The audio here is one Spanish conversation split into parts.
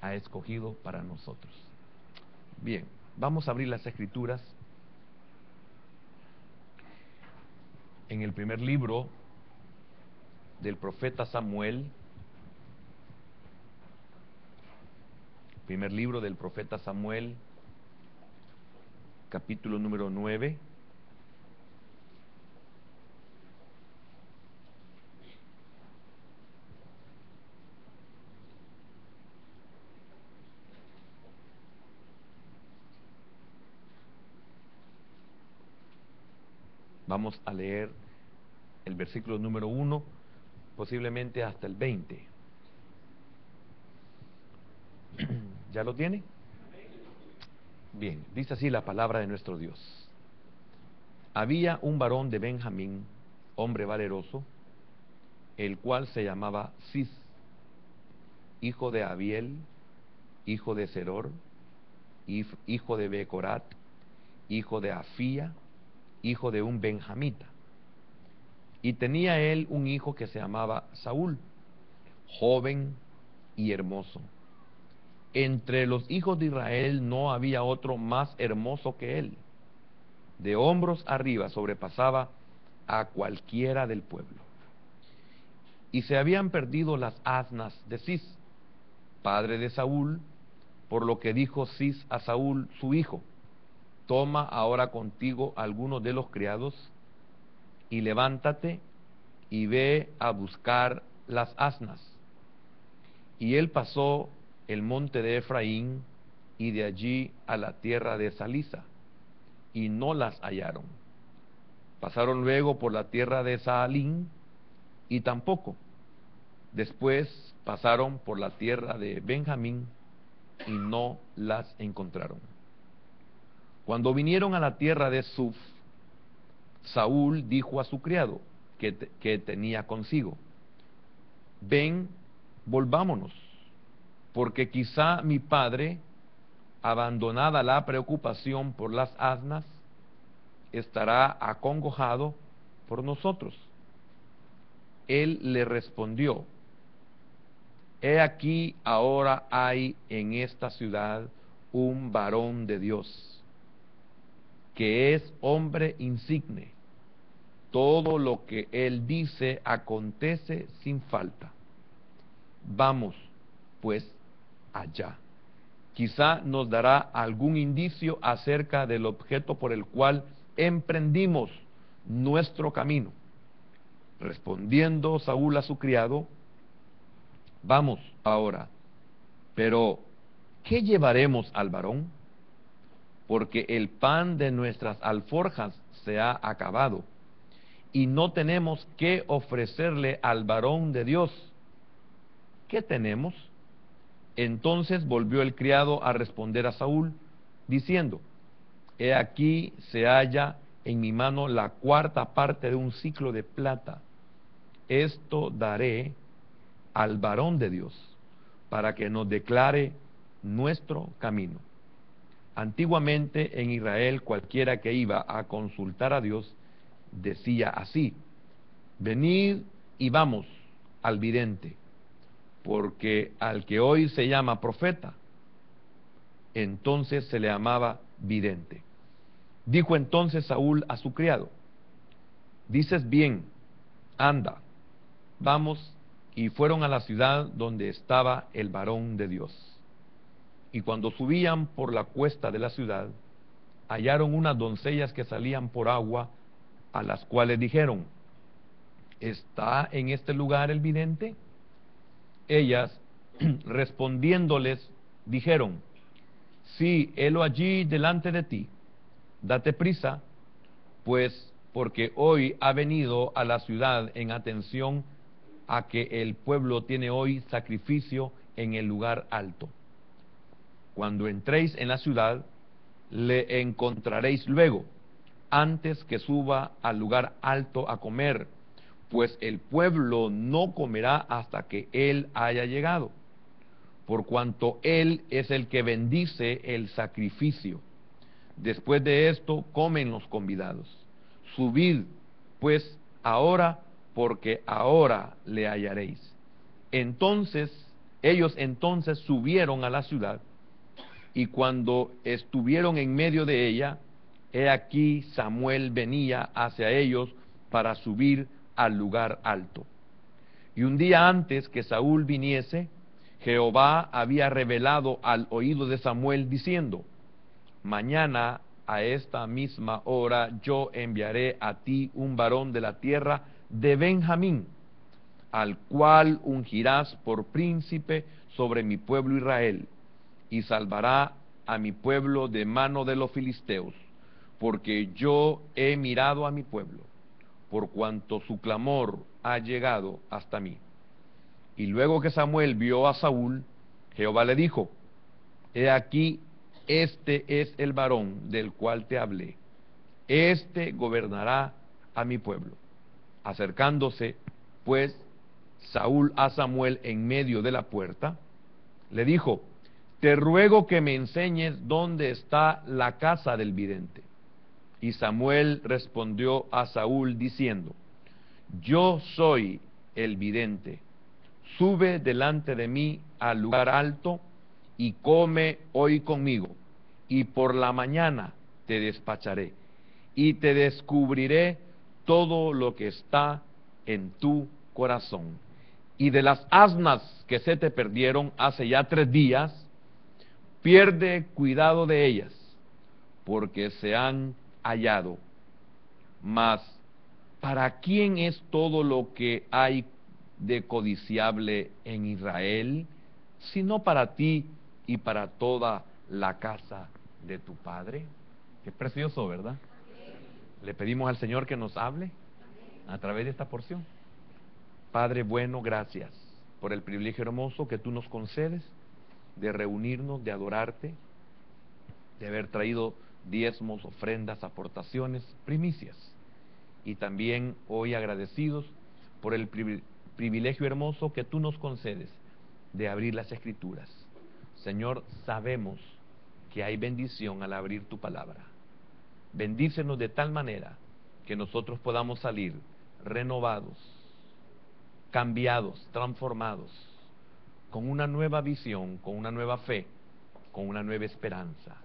ha escogido para nosotros. Bien, vamos a abrir las Escrituras en el primer libro del profeta Samuel. Primer libro del profeta Samuel, capítulo número 9. Vamos a leer el versículo número 1, posiblemente hasta el 20. ¿Ya lo tiene? Bien, dice así la palabra de nuestro Dios. Había un varón de Benjamín, hombre valeroso, el cual se llamaba Cis, hijo de Abiel, hijo de Seror, hijo de Becorat, hijo de Afía, hijo de un benjamita. Y tenía él un hijo que se llamaba Saúl, joven y hermoso. Entre los hijos de Israel no había otro más hermoso que él. De hombros arriba sobrepasaba a cualquiera del pueblo. Y se habían perdido las asnas de Cis, padre de Saúl, por lo que dijo Cis a Saúl su hijo: toma ahora contigo algunos de los criados y levántate y ve a buscar las asnas. Y él pasó el monte de Efraín y de allí a la tierra de Salisa, y no las hallaron. Pasaron luego por la tierra de Saalín, y tampoco. Después pasaron por la tierra de Benjamín, y no las encontraron. Cuando vinieron a la tierra de Suf, Saúl dijo a su criado que tenía consigo: ven, volvámonos, porque quizá mi padre, abandonada la preocupación por las asnas, estará acongojado por nosotros. Él le respondió: he aquí, ahora hay en esta ciudad un varón de Dios, que es hombre insigne. Todo lo que él dice acontece sin falta. Vamos, pues, allá. Quizá nos dará algún indicio acerca del objeto por el cual emprendimos nuestro camino. Respondiendo Saúl a su criado: vamos ahora, pero ¿qué llevaremos al varón? Porque el pan de nuestras alforjas se ha acabado, y no tenemos qué ofrecerle al varón de Dios. ¿Qué tenemos? Entonces volvió el criado a responder a Saúl, diciendo: he aquí se halla en mi mano la cuarta parte de un siclo de plata. Esto daré al varón de Dios, para que nos declare nuestro camino. Antiguamente en Israel cualquiera que iba a consultar a Dios decía así: venid y vamos al vidente, porque al que hoy se llama profeta, entonces se le llamaba vidente. Dijo entonces Saúl a su criado: dices bien, anda, vamos. Y fueron a la ciudad donde estaba el varón de Dios. Y cuando subían por la cuesta de la ciudad, hallaron unas doncellas que salían por agua, a las cuales dijeron: ¿está en este lugar el vidente? Ellas, respondiéndoles, dijeron: sí, helo allí delante de ti. Date prisa, pues, porque hoy ha venido a la ciudad en atención a que el pueblo tiene hoy sacrificio en el lugar alto. Cuando entréis en la ciudad, le encontraréis luego, antes que suba al lugar alto a comer, pues el pueblo no comerá hasta que él haya llegado, por cuanto él es el que bendice el sacrificio. Después de esto comen los convidados. Subid, pues, ahora, porque ahora le hallaréis. Entonces Ellos entonces subieron a la ciudad, y cuando estuvieron en medio de ella, he aquí Samuel venía hacia ellos para subir al lugar alto. Y un día antes que Saúl viniese, Jehová había revelado al oído de Samuel diciendo: mañana a esta misma hora yo enviaré a ti un varón de la tierra de Benjamín, al cual ungirás por príncipe sobre mi pueblo Israel, y salvará a mi pueblo de mano de los filisteos, porque yo he mirado a mi pueblo, por cuanto su clamor ha llegado hasta mí. Y luego que Samuel vio a Saúl, Jehová le dijo: he aquí, este es el varón del cual te hablé, este gobernará a mi pueblo. Acercándose, pues, Saúl a Samuel en medio de la puerta, le dijo: te ruego que me enseñes dónde está la casa del vidente. Y Samuel respondió a Saúl diciendo: yo soy el vidente. Sube delante de mí al lugar alto y come hoy conmigo, y por la mañana te despacharé y te descubriré todo lo que está en tu corazón. Y de las asnas que se te perdieron hace ya 3 días, pierde cuidado de ellas, porque se han hallado. Mas, ¿para quién es todo lo que hay de codiciable en Israel, sino para ti y para toda la casa de tu padre? Qué precioso, ¿verdad? Le pedimos al Señor que nos hable a través de esta porción. Padre bueno, gracias por el privilegio hermoso que tú nos concedes de reunirnos, de adorarte, de haber traído diezmos, ofrendas, aportaciones, primicias, y también hoy agradecidos por el privilegio hermoso que tú nos concedes de abrir las Escrituras. Señor, sabemos que hay bendición al abrir tu palabra. Bendícenos de tal manera que nosotros podamos salir renovados, cambiados, transformados, con una nueva visión, con una nueva fe, con una nueva esperanza.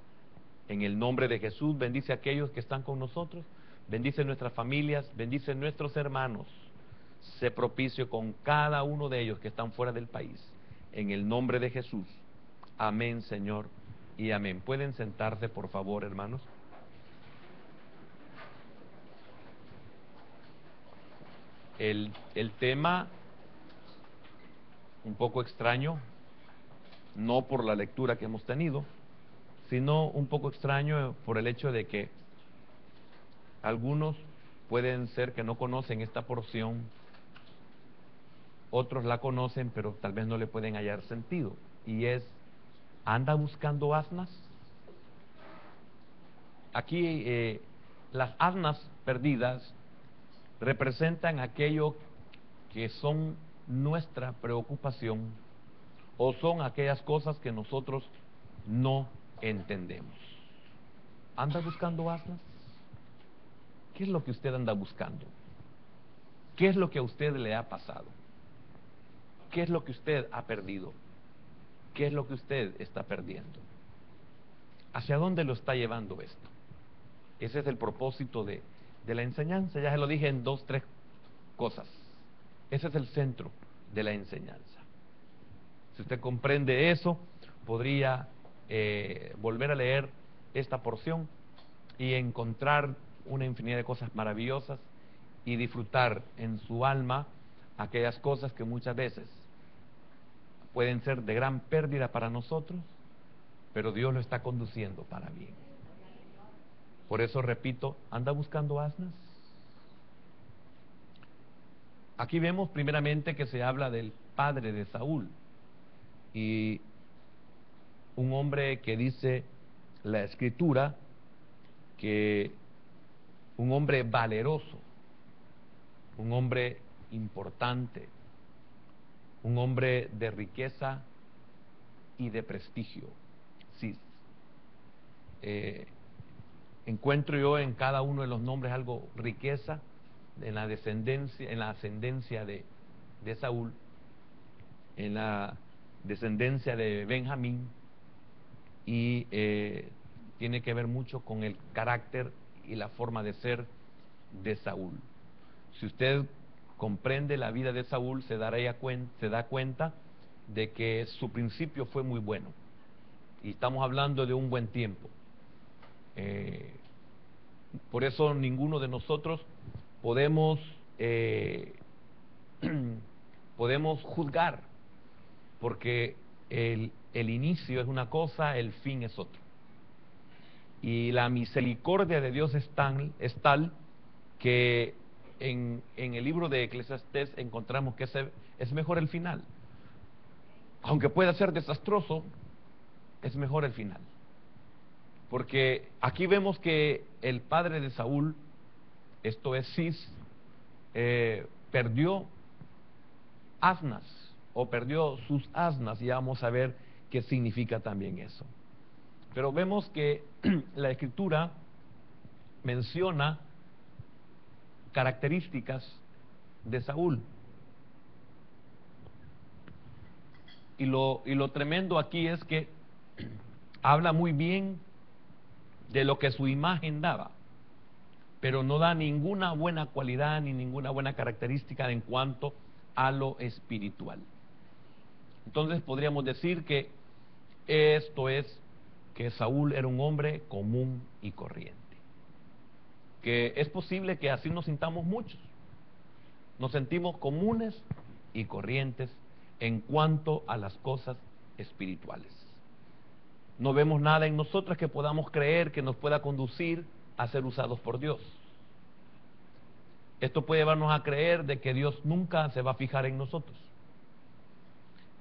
En el nombre de Jesús, bendice a aquellos que están con nosotros, bendice nuestras familias, bendice nuestros hermanos. Sé propicio con cada uno de ellos que están fuera del país. En el nombre de Jesús. Amén, Señor, y amén. ¿Pueden sentarse, por favor, hermanos? El tema, un poco extraño, no por la lectura que hemos tenido, sino un poco extraño por el hecho de que algunos pueden ser que no conocen esta porción, otros la conocen, pero tal vez no le pueden hallar sentido, y es: ¿anda buscando asnas? Aquí las asnas perdidas representan aquello que son nuestra preocupación, o son aquellas cosas que nosotros no entendemos. ¿Anda buscando asnas? ¿Qué es lo que usted anda buscando? ¿Qué es lo que a usted le ha pasado? ¿Qué es lo que usted ha perdido? ¿Qué es lo que usted está perdiendo? ¿Hacia dónde lo está llevando esto? Ese es el propósito de la enseñanza. Ya se lo dije en 2, 3 cosas. Ese es el centro de la enseñanza. Si usted comprende eso, podría volver a leer esta porción y encontrar una infinidad de cosas maravillosas y disfrutar en su alma aquellas cosas que muchas veces pueden ser de gran pérdida para nosotros, pero Dios lo está conduciendo para bien. Por eso repito, ¿anda buscando asnas? Aquí vemos primeramente que se habla del padre de Saúl, y un hombre que dice la Escritura que un hombre valeroso, un hombre importante, un hombre de riqueza y de prestigio. Sí, encuentro yo en cada uno de los nombres algo: riqueza, en la descendencia, en la ascendencia de Saúl, en la descendencia de Benjamín, y tiene que ver mucho con el carácter y la forma de ser de Saúl. Si usted comprende la vida de Saúl, se da cuenta de que su principio fue muy bueno, y estamos hablando de un buen tiempo. Por eso ninguno de nosotros podemos podemos juzgar, porque el inicio es una cosa, el fin es otro. Y la misericordia de Dios es tal que en el libro de Eclesiastés encontramos que es mejor el final. Aunque pueda ser desastroso, es mejor el final. Porque aquí vemos que el padre de Saúl, esto es Cis, perdió asnas, o perdió sus asnas, y vamos a ver qué significa también eso. Pero vemos que la Escritura menciona características de Saúl. Y lo tremendo aquí es que habla muy bien de lo que su imagen daba, pero no da ninguna buena cualidad ni ninguna buena característica en cuanto a lo espiritual. Entonces podríamos decir que esto es que Saúl era un hombre común y corriente. Que es posible que así nos sintamos muchos. Nos sentimos comunes y corrientes en cuanto a las cosas espirituales. No vemos nada en nosotras que podamos creer que nos pueda conducir a ser usados por Dios. Esto puede llevarnos a creer de que Dios nunca se va a fijar en nosotros.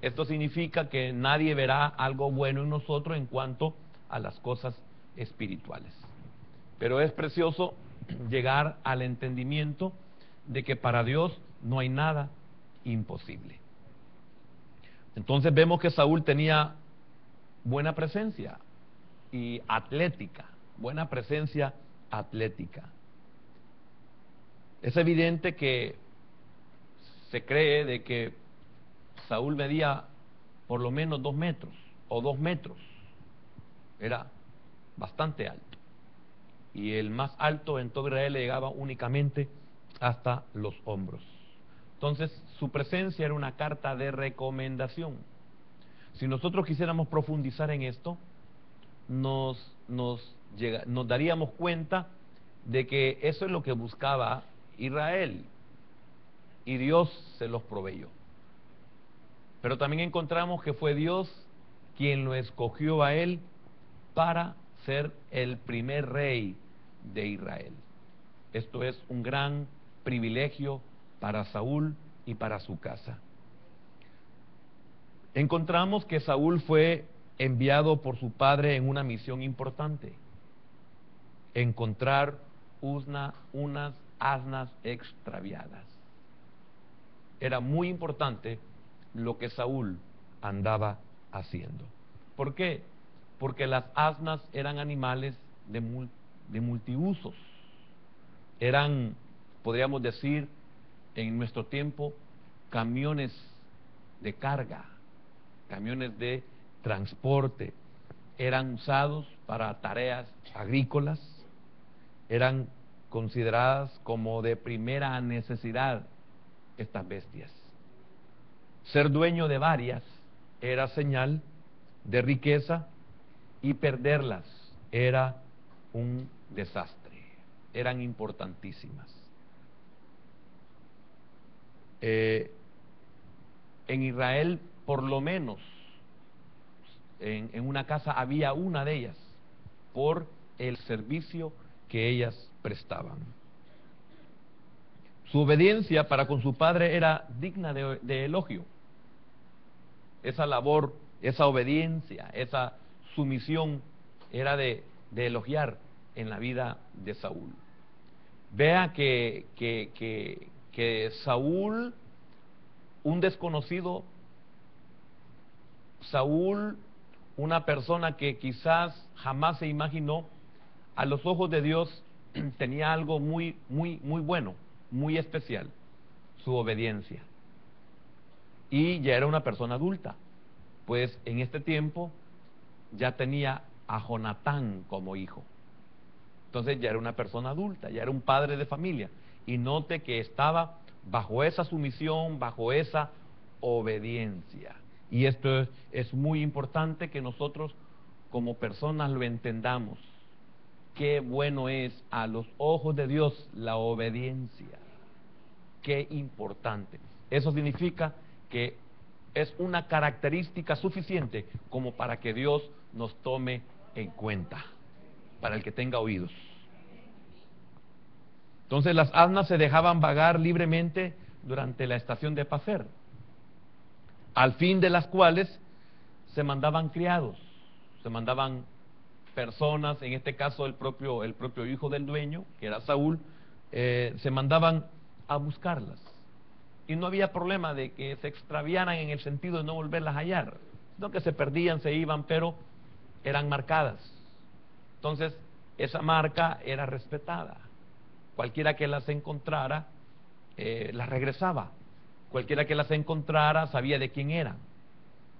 Esto significa que nadie verá algo bueno en nosotros en cuanto a las cosas espirituales. Pero es precioso llegar al entendimiento de que para Dios no hay nada imposible. Entonces vemos que Saúl tenía buena presencia y atlética, buena presencia atlética. Es evidente que se cree de que Saúl medía por lo menos 2 metros o 2 metros. Era bastante alto. Y el más alto en todo Israel le llegaba únicamente hasta los hombros. Entonces, su presencia era una carta de recomendación. Si nosotros quisiéramos profundizar en esto, nos daríamos cuenta de que eso es lo que buscaba Israel, y Dios se los proveyó. Pero también encontramos que fue Dios quien lo escogió a él para ser el primer rey de Israel. Esto es un gran privilegio para Saúl y para su casa. Encontramos que Saúl fue enviado por su padre en una misión importante: encontrar unas asnas extraviadas. Era muy importante lo que Saúl andaba haciendo. ¿Por qué? Porque las asnas eran animales de multiusos. Eran, podríamos decir, en nuestro tiempo, camiones de carga, camiones de transporte. Eran usados para tareas agrícolas, eran consideradas como de primera necesidad estas bestias. Ser dueño de varias era señal de riqueza, y perderlas era un desastre. Eran importantísimas. En Israel, por lo menos, en una casa había una de ellas, por el servicio que ellas prestaban. Su obediencia para con su padre era digna de elogio. Esa labor, esa obediencia, esa sumisión era de elogiar en la vida de Saúl. Vea que Saúl, un desconocido, Saúl, una persona que quizás jamás se imaginó, a los ojos de Dios tenía algo muy bueno, muy especial: su obediencia. Y ya era una persona adulta. pues en este tiempo ya tenía a Jonatán como hijo. Entonces ya era una persona adulta, ya era un padre de familia. Y note que estaba bajo esa sumisión, bajo esa obediencia. Y esto es muy importante que nosotros como personas lo entendamos. Qué bueno es a los ojos de Dios la obediencia. Qué importante. Eso significa que es una característica suficiente como para que Dios nos tome en cuenta, para el que tenga oídos. Entonces las asnas se dejaban vagar libremente durante la estación de pacer, al fin de las cuales se mandaban criados, se mandaban personas, en este caso el propio hijo del dueño, que era Saúl, se mandaban a buscarlas. Y no había problema de que se extraviaran en el sentido de no volverlas a hallar, sino que se perdían, se iban, pero eran marcadas. Entonces, esa marca era respetada. Cualquiera que las encontrara, las regresaba. Cualquiera que las encontrara sabía de quién eran.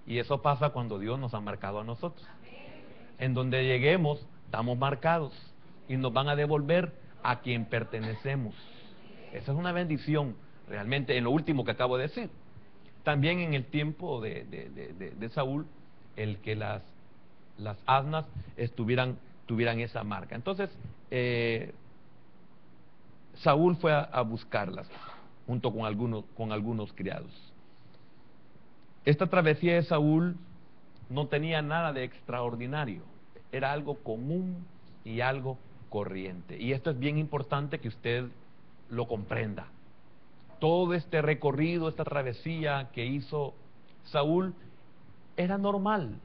Y eso pasa cuando Dios nos ha marcado a nosotros. En donde lleguemos, estamos marcados y nos van a devolver a quien pertenecemos. Esa es una bendición, realmente, en lo último que acabo de decir. También en el tiempo de Saúl, el que las asnas tuvieran esa marca. Entonces, Saúl fue a buscarlas, junto con algunos criados. Esta travesía de Saúl no tenía nada de extraordinario, era algo común y algo corriente. Y esto es bien importante que usted lo comprenda. Todo este recorrido, esta travesía que hizo Saúl, era normal.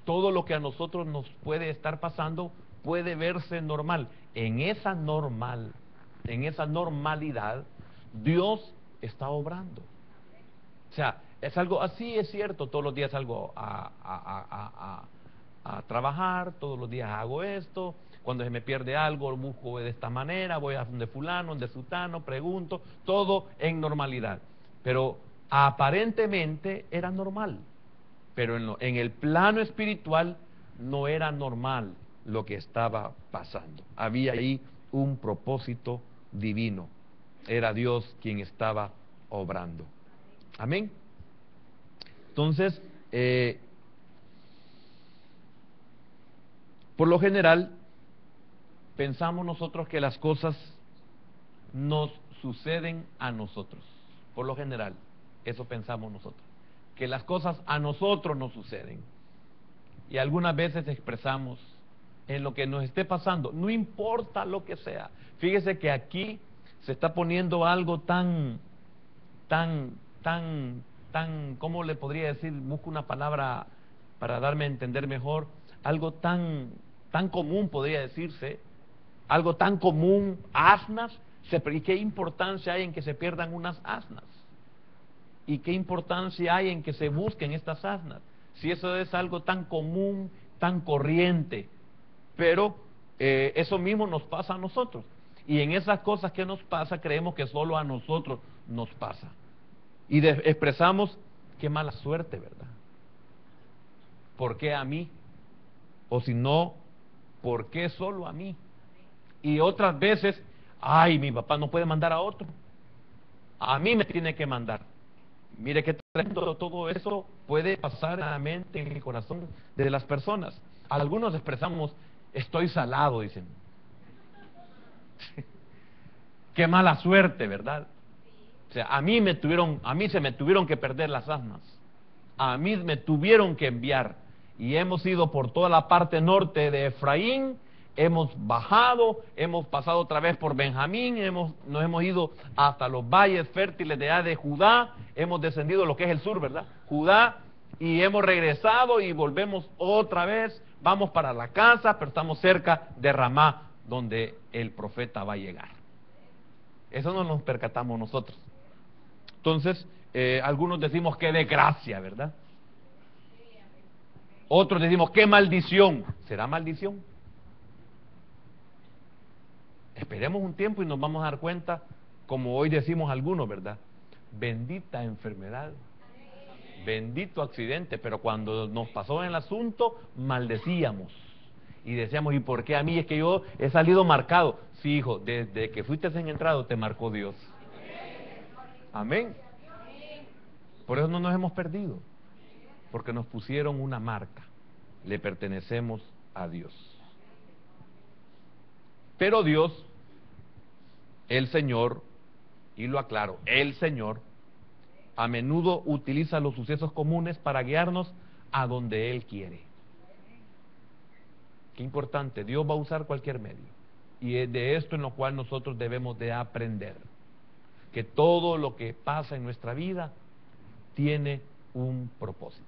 Todo lo que a nosotros nos puede estar pasando puede verse normal. En esa normalidad, Dios está obrando. O sea, es algo así, es cierto, todos los días salgo a trabajar, todos los días hago esto, cuando se me pierde algo, busco de esta manera, voy a donde fulano, donde sutano, pregunto, todo en normalidad. Pero aparentemente era normal, pero en el plano espiritual no era normal lo que estaba pasando. Había ahí un propósito divino, era Dios quien estaba obrando. Amén. Entonces, por lo general, pensamos nosotros que las cosas nos suceden a nosotros. Por lo general, eso pensamos nosotros. Que las cosas a nosotros nos suceden. Y algunas veces expresamos en lo que nos esté pasando, no importa lo que sea. Fíjese que aquí se está poniendo algo tan, ¿cómo le podría decir? Busco una palabra para darme a entender mejor. Algo tan común, podría decirse. Algo tan común, asnas. ¿Y qué importancia hay en que se pierdan unas asnas? ¿Y qué importancia hay en que se busquen estas asnas? Si eso es algo tan común, tan corriente. Pero eso mismo nos pasa a nosotros. Y en esas cosas que nos pasa, creemos que solo a nosotros nos pasa. Y expresamos, qué mala suerte, ¿verdad? ¿Por qué a mí? O si no, ¿por qué solo a mí? Y otras veces, ay, mi papá no puede mandar a otro. A mí me tiene que mandar. Mire qué tremendo, todo eso puede pasar en la mente, en el corazón de las personas. Algunos expresamos, estoy salado, dicen. Qué mala suerte, ¿verdad? O sea, a mí se me tuvieron que perder las asnas. A mí me tuvieron que enviar. Y hemos ido por toda la parte norte de Efraín, hemos bajado, hemos pasado otra vez por Benjamín, nos hemos ido hasta los valles fértiles de Judá, hemos descendido lo que es el sur, ¿verdad? Judá, y hemos regresado y volvemos otra vez, vamos para la casa, pero estamos cerca de Ramá, donde el profeta va a llegar. Eso no nos percatamos nosotros. Entonces, algunos decimos qué desgracia, ¿verdad? Otros decimos qué maldición. ¿Será maldición? Esperemos un tiempo y nos vamos a dar cuenta, como hoy decimos algunos, ¿verdad? Bendita enfermedad. Bendito accidente, pero cuando nos pasó en el asunto, maldecíamos. Y decíamos, ¿y por qué a mí? Es que yo he salido marcado. Sí, hijo, desde que fuiste engendrado te marcó Dios. Amén. Por eso no nos hemos perdido, porque nos pusieron una marca. Le pertenecemos a Dios. Pero Dios, el Señor, y lo aclaro, el Señor, a menudo utiliza los sucesos comunes para guiarnos a donde Él quiere. Qué importante, Dios va a usar cualquier medio. Y es de esto en lo cual nosotros debemos de aprender. Que todo lo que pasa en nuestra vida tiene un propósito.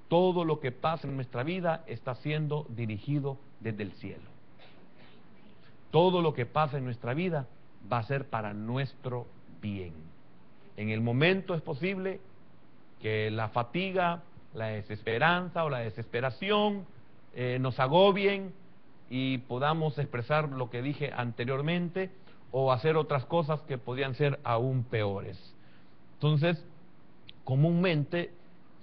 Todo lo que pasa en nuestra vida está siendo dirigido desde el cielo. Todo lo que pasa en nuestra vida va a ser para nuestro bien. En el momento es posible que la fatiga, la desesperanza o la desesperación nos agobien y podamos expresar lo que dije anteriormente o hacer otras cosas que podrían ser aún peores. Entonces, comúnmente,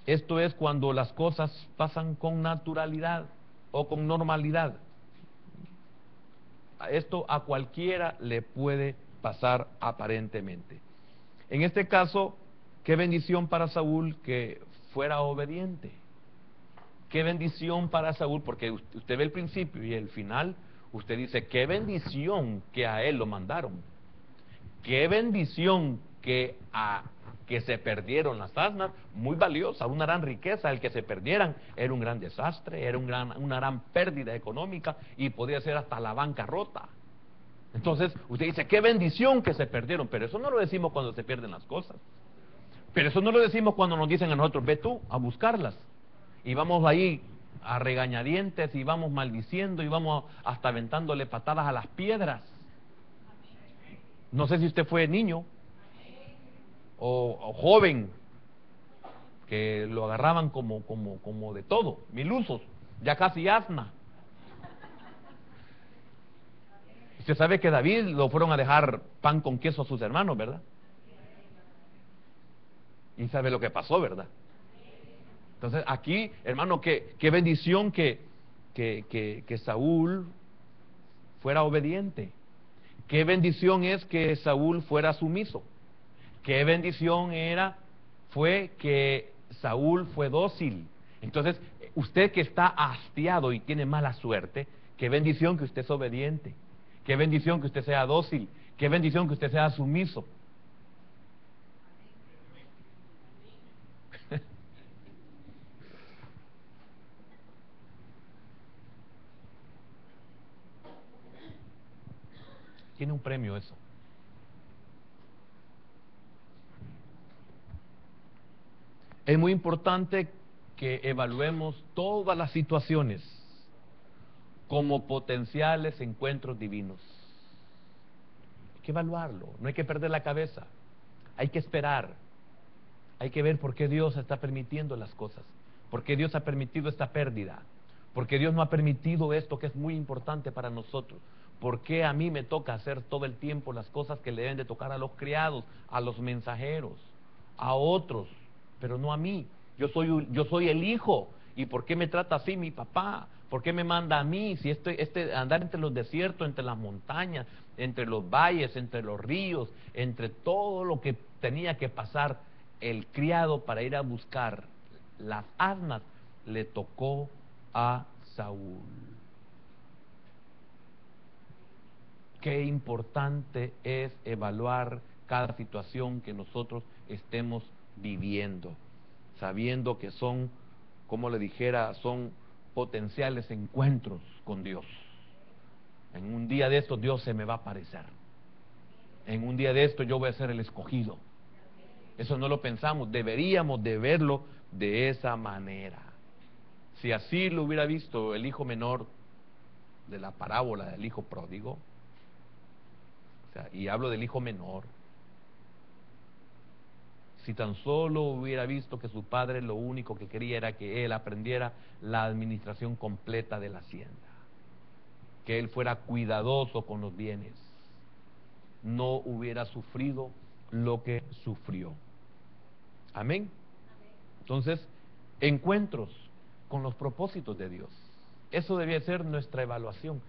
esto es cuando las cosas pasan con naturalidad o con normalidad. Esto a cualquiera le puede pasar aparentemente. En este caso, qué bendición para Saúl que fuera obediente. Qué bendición para Saúl, porque usted ve el principio y el final, usted dice, qué bendición que a él lo mandaron. Qué bendición que se perdieron las asnas, muy valiosa, una gran riqueza. El que se perdieran era un gran desastre, era una gran pérdida económica y podía ser hasta la bancarrota. Entonces, usted dice, qué bendición que se perdieron, pero eso no lo decimos cuando se pierden las cosas. Pero eso no lo decimos cuando nos dicen a nosotros, ve tú a buscarlas. Y vamos ahí a regañadientes y vamos maldiciendo y vamos hasta aventándole patadas a las piedras. No sé si usted fue niño o joven, que lo agarraban como de todo, milusos, ya casi asna. Usted sabe que David lo fueron a dejar pan con queso a sus hermanos, ¿verdad? Y sabe lo que pasó, ¿verdad? Entonces aquí, hermano, qué bendición que Saúl fuera obediente. Qué bendición es que Saúl fuera sumiso. Qué bendición fue que Saúl fue dócil. Entonces, usted que está hastiado y tiene mala suerte, qué bendición que usted es obediente. Qué bendición que usted sea dócil. Qué bendición que usted sea sumiso. Tiene un premio eso. Es muy importante que evaluemos todas las situaciones como potenciales encuentros divinos. Hay que evaluarlo, no hay que perder la cabeza, hay que esperar, hay que ver por qué Dios está permitiendo las cosas, por qué Dios ha permitido esta pérdida, por qué Dios no ha permitido esto que es muy importante para nosotros, por qué a mí me toca hacer todo el tiempo las cosas que le deben de tocar a los criados, a los mensajeros, a otros, pero no a mí. Yo soy el hijo. ¿Y por qué me trata así mi papá? ¿Por qué me manda a mí? Si andar entre los desiertos, entre las montañas, entre los valles, entre los ríos, entre todo lo que tenía que pasar el criado para ir a buscar las asnas, le tocó a Saúl. Qué importante es evaluar cada situación que nosotros estemos viviendo, sabiendo que son, como le dijera, son potenciales encuentros con Dios. En un día de estos Dios se me va a aparecer. En un día de estos yo voy a ser el escogido. Eso no lo pensamos, deberíamos de verlo de esa manera. Si así lo hubiera visto el hijo menor de la parábola del hijo pródigo, o sea, y hablo del hijo menor, si tan solo hubiera visto que su padre lo único que quería era que él aprendiera la administración completa de la hacienda, que él fuera cuidadoso con los bienes, no hubiera sufrido lo que sufrió. Amén. Entonces, encuentros con los propósitos de Dios. Eso debía ser nuestra evaluación.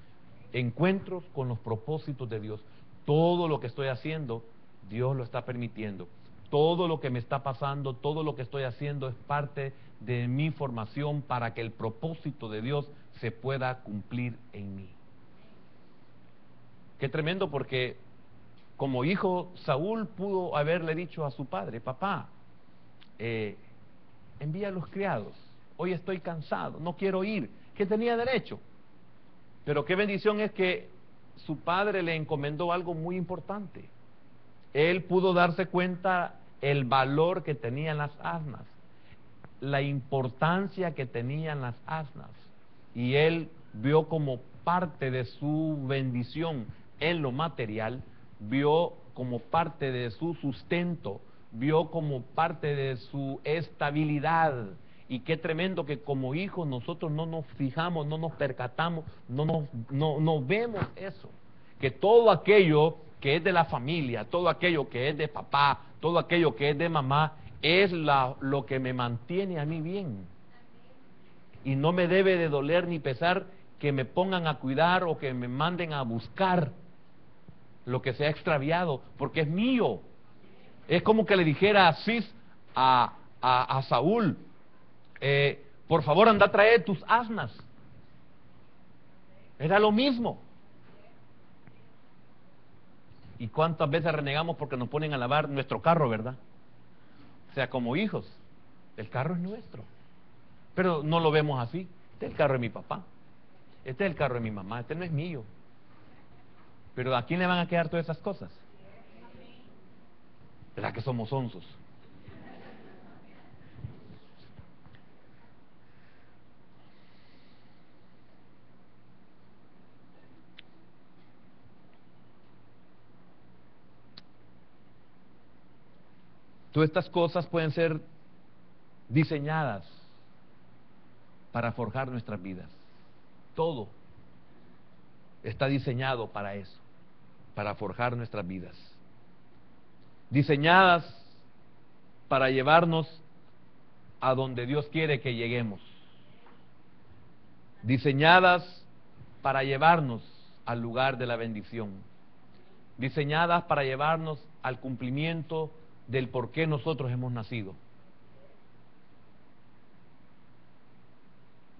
Encuentros con los propósitos de Dios. Todo lo que estoy haciendo, Dios lo está permitiendo. Todo lo que me está pasando, todo lo que estoy haciendo es parte de mi formación para que el propósito de Dios se pueda cumplir en mí. Qué tremendo, porque como hijo, Saúl pudo haberle dicho a su padre: papá, envía a los criados, hoy estoy cansado, no quiero ir, que tenía derecho. Pero qué bendición es que su padre le encomendó algo muy importante. Él pudo darse cuenta el valor que tenían las asnas, la importancia que tenían las asnas, y él vio como parte de su bendición en lo material, vio como parte de su sustento, vio como parte de su estabilidad. Y qué tremendo que como hijos nosotros no nos fijamos, no nos percatamos, no vemos eso, que todo aquello que es de la familia, todo aquello que es de papá, todo aquello que es de mamá, es lo que me mantiene a mí bien. Y no me debe de doler ni pesar que me pongan a cuidar o que me manden a buscar lo que se ha extraviado, porque es mío. Es como que le dijera Cis a Saúl: por favor, anda a traer tus asnas. Era lo mismo. ¿Y cuántas veces renegamos porque nos ponen a lavar nuestro carro, verdad? O sea, como hijos, el carro es nuestro, pero no lo vemos así. Este es el carro de mi papá, este es el carro de mi mamá, este no es mío. Pero ¿a quién le van a quedar todas esas cosas? ¿Verdad que somos onzos? Todas estas cosas pueden ser diseñadas para forjar nuestras vidas. Todo está diseñado para eso, para forjar nuestras vidas. Diseñadas para llevarnos a donde Dios quiere que lleguemos. Diseñadas para llevarnos al lugar de la bendición. Diseñadas para llevarnos al cumplimiento del por qué nosotros hemos nacido.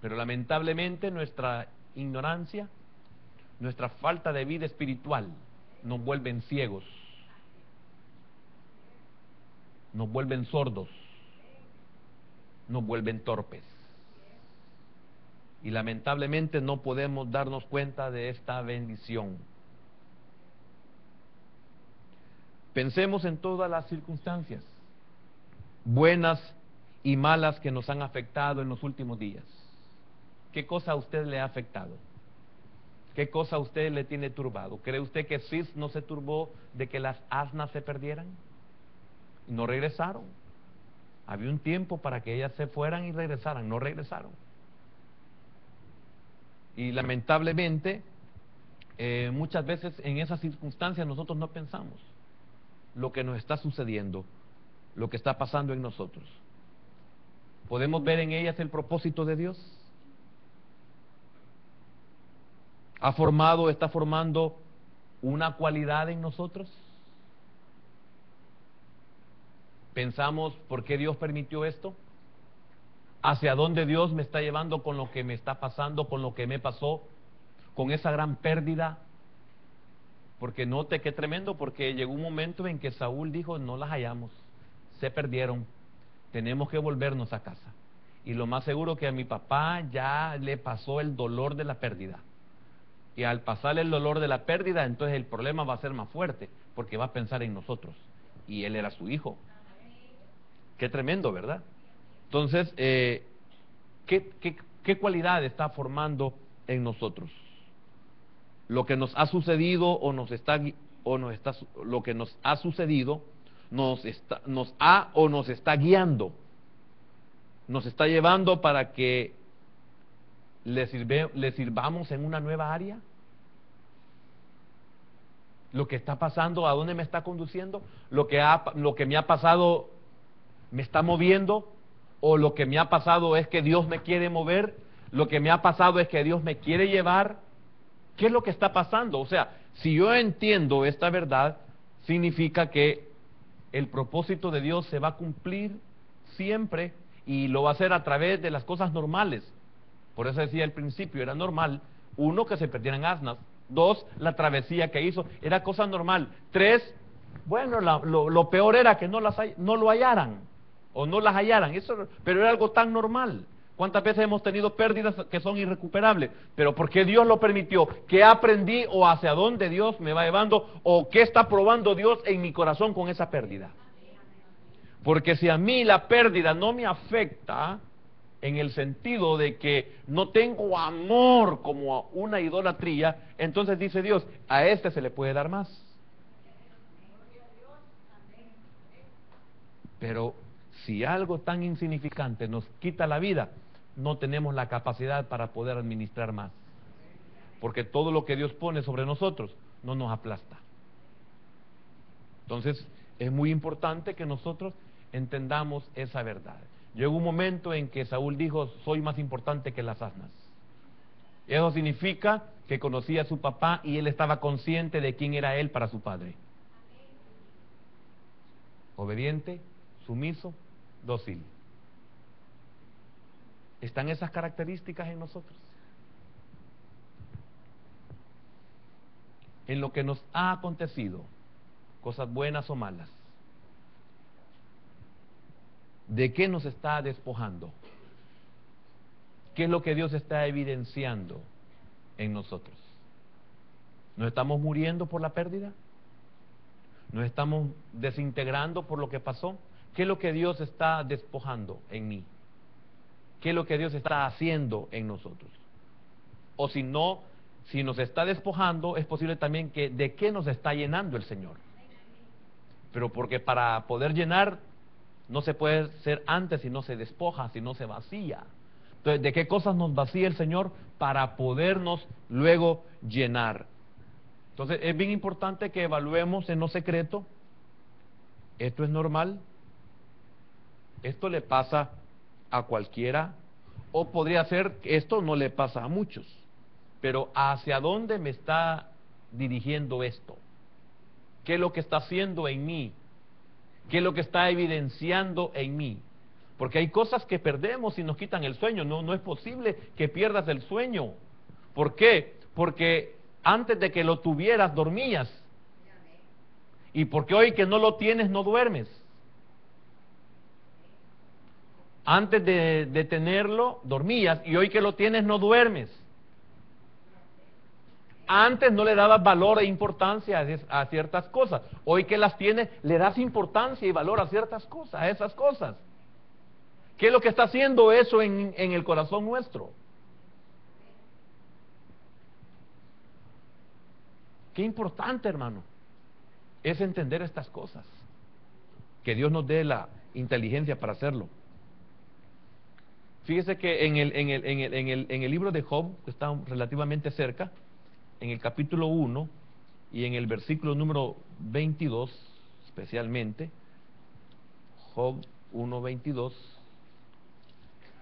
Pero lamentablemente nuestra ignorancia, nuestra falta de vida espiritual nos vuelven ciegos, nos vuelven sordos, nos vuelven torpes. Y lamentablemente no podemos darnos cuenta de esta bendición. Pensemos en todas las circunstancias, buenas y malas, que nos han afectado en los últimos días. ¿Qué cosa a usted le ha afectado? ¿Qué cosa a usted le tiene turbado? ¿Cree usted que Cis no se turbó de que las asnas se perdieran? No regresaron. Había un tiempo para que ellas se fueran y regresaran, no regresaron. Y lamentablemente, muchas veces en esas circunstancias nosotros no pensamos lo que nos está sucediendo, lo que está pasando en nosotros. ¿Podemos ver en ellas el propósito de Dios? ¿Está formando una cualidad en nosotros? ¿Pensamos por qué Dios permitió esto? ¿Hacia dónde Dios me está llevando con lo que me está pasando, con lo que me pasó, con esa gran pérdida? Porque note qué tremendo, porque llegó un momento en que Saúl dijo: no las hallamos, se perdieron, tenemos que volvernos a casa. Y lo más seguro que a mi papá ya le pasó el dolor de la pérdida. Y al pasarle el dolor de la pérdida, entonces el problema va a ser más fuerte, porque va a pensar en nosotros. Y él era su hijo. Qué tremendo, ¿verdad? Entonces, ¿qué cualidad está formando en nosotros? Lo que nos ha sucedido lo que nos ha sucedido nos está guiando, nos está llevando para que le sirvamos en una nueva área. Lo que está pasando, ¿a dónde me está conduciendo? Lo que me ha pasado, ¿me está moviendo o lo que me ha pasado es que Dios me quiere mover, lo que me ha pasado es que Dios me quiere llevar. ¿Qué es lo que está pasando? O sea, si yo entiendo esta verdad, significa que el propósito de Dios se va a cumplir siempre y lo va a hacer a través de las cosas normales. Por eso decía al principio, era normal, 1, que se perdieran asnas; 2, la travesía que hizo, era cosa normal; 3, bueno, lo peor era que no lo hallaran, o no las hallaran, eso, pero era algo tan normal. ¿Cuántas veces hemos tenido pérdidas que son irrecuperables? Pero ¿por qué Dios lo permitió? ¿Qué aprendí o hacia dónde Dios me va llevando? ¿O qué está probando Dios en mi corazón con esa pérdida? Porque si a mí la pérdida no me afecta, en el sentido de que no tengo amor como a una idolatría, entonces dice Dios, a este se le puede dar más. Pero si algo tan insignificante nos quita la vida, no tenemos la capacidad para poder administrar más. Porque todo lo que Dios pone sobre nosotros no nos aplasta. Entonces, es muy importante que nosotros entendamos esa verdad. Llegó un momento en que Saúl dijo, soy más importante que las asnas. Eso significa que conocía a su papá y él estaba consciente de quién era él para su padre. Obediente, sumiso, dócil. ¿Están esas características en nosotros? En lo que nos ha acontecido, cosas buenas o malas, ¿de qué nos está despojando? ¿Qué es lo que Dios está evidenciando en nosotros? ¿Nos estamos muriendo por la pérdida? ¿Nos estamos desintegrando por lo que pasó? ¿Qué es lo que Dios está despojando en mí? ¿Qué es lo que Dios está haciendo en nosotros? O si no, si nos está despojando, es posible también que de qué nos está llenando el Señor. Pero porque para poder llenar no se puede ser antes si no se despoja, si no se vacía. Entonces, ¿de qué cosas nos vacía el Señor para podernos luego llenar? Entonces, es bien importante que evaluemos en lo secreto. ¿Esto es normal? ¿Esto le pasa a cualquiera? O podría ser que esto no le pasa a muchos. Pero ¿hacia dónde me está dirigiendo esto? ¿Qué es lo que está haciendo en mí? ¿Qué es lo que está evidenciando en mí? Porque hay cosas que perdemos y nos quitan el sueño. No es posible que pierdas el sueño. ¿Por qué? Porque antes de que lo tuvieras dormías. Y porque hoy que no lo tienes no duermes. Antes de tenerlo dormías y hoy que lo tienes no duermes. Antes no le dabas valor e importancia a ciertas cosas. Hoy que las tienes, le das importancia y valor a ciertas cosas, a esas cosas. ¿Qué es lo que está haciendo eso en el corazón nuestro? Qué importante, hermano, es entender estas cosas. Que Dios nos dé la inteligencia para hacerlo. Fíjese que en el libro de Job, que está relativamente cerca, en el capítulo 1 y en el versículo número 22, especialmente, Job 1:22,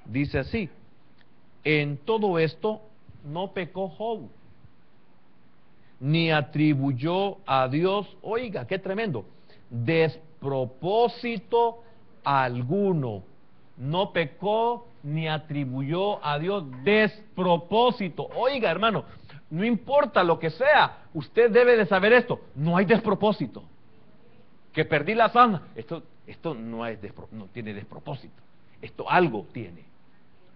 dice así: en todo esto no pecó Job, ni atribuyó a Dios, oiga, qué tremendo, despropósito alguno. No pecó ni atribuyó a Dios despropósito. Oiga, hermano, no importa lo que sea, usted debe de saber esto, no hay despropósito. Que perdí la sana, esto no tiene despropósito, esto algo tiene.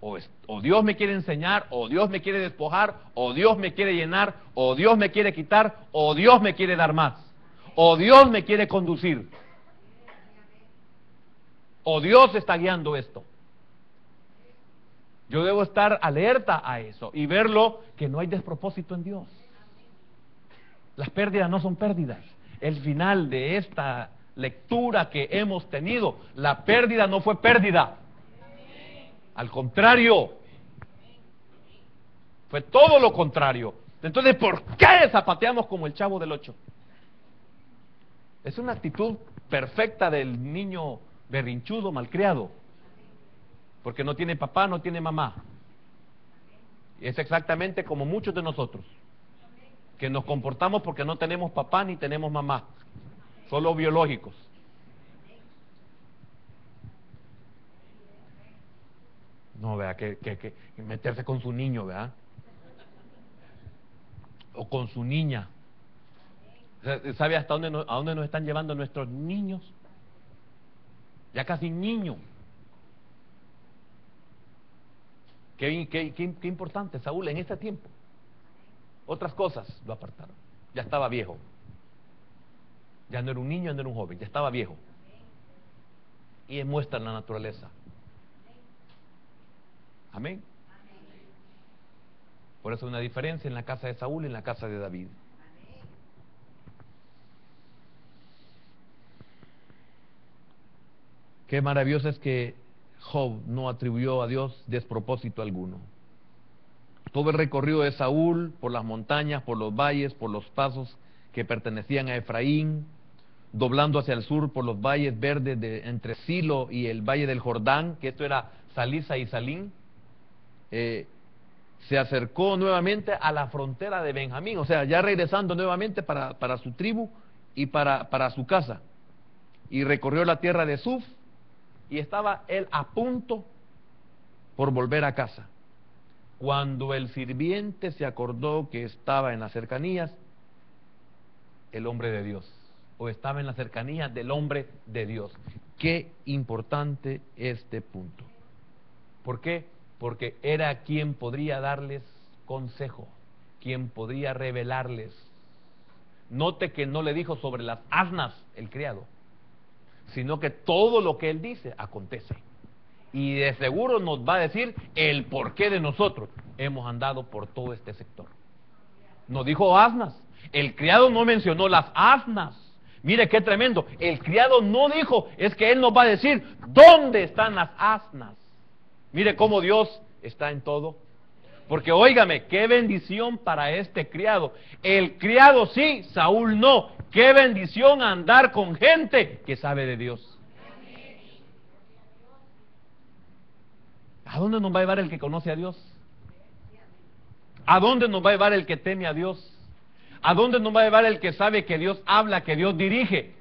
O Dios me quiere enseñar, o Dios me quiere despojar, o Dios me quiere llenar, o Dios me quiere quitar, o Dios me quiere dar más, o Dios me quiere conducir, o Dios está guiando esto. Yo debo estar alerta a eso y verlo, que no hay despropósito en Dios. Las pérdidas no son pérdidas. El final de esta lectura que hemos tenido, la pérdida no fue pérdida. Al contrario, fue todo lo contrario. Entonces, ¿por qué zapateamos como el Chavo del 8? Es una actitud perfecta del niño berrinchudo, malcriado. porque no tiene papá, no tiene mamá. Es exactamente como muchos de nosotros, que nos comportamos porque no tenemos papá ni tenemos mamá, solo biológicos. No, vea, que meterse con su niño, ¿verdad? O con su niña. ¿Sabe hasta dónde a dónde nos están llevando nuestros niños? Ya casi niños. Qué importante, Saúl, en este tiempo. Otras cosas lo apartaron. Ya estaba viejo. Ya no era un niño, no era un joven, ya estaba viejo. Y muestra la naturaleza. Amén. Por eso hay una diferencia en la casa de Saúl y en la casa de David. Qué maravilloso es que Job no atribuyó a Dios despropósito alguno. Todo el recorrido de Saúl por las montañas, por los valles, por los pasos que pertenecían a Efraín, doblando hacia el sur por los valles verdes entre Silo y el valle del Jordán, que esto era Salisa y Salín, se acercó nuevamente a la frontera de Benjamín, o sea, ya regresando nuevamente para su tribu y para su casa. Y recorrió la tierra de Suf, y estaba él a punto por volver a casa, cuando el sirviente se acordó que estaba en las cercanías el hombre de Dios, o estaba en las cercanías del hombre de Dios. Qué importante este punto. ¿Por qué? Porque era quien podría darles consejo, quien podría revelarles. Note que no le dijo sobre las asnas el criado, sino que todo lo que él dice acontece. Y de seguro nos va a decir el porqué de nosotros hemos andado por todo este sector. No dijo asnas, el criado no mencionó las asnas. Mire qué tremendo, el criado no dijo, es que él nos va a decir dónde están las asnas. Mire cómo Dios está en todo. Porque óigame, qué bendición para este criado. El criado sí, Saúl no. Qué bendición andar con gente que sabe de Dios. ¿A dónde nos va a llevar el que conoce a Dios? ¿A dónde nos va a llevar el que teme a Dios? ¿A dónde nos va a llevar el que sabe que Dios habla, que Dios dirige?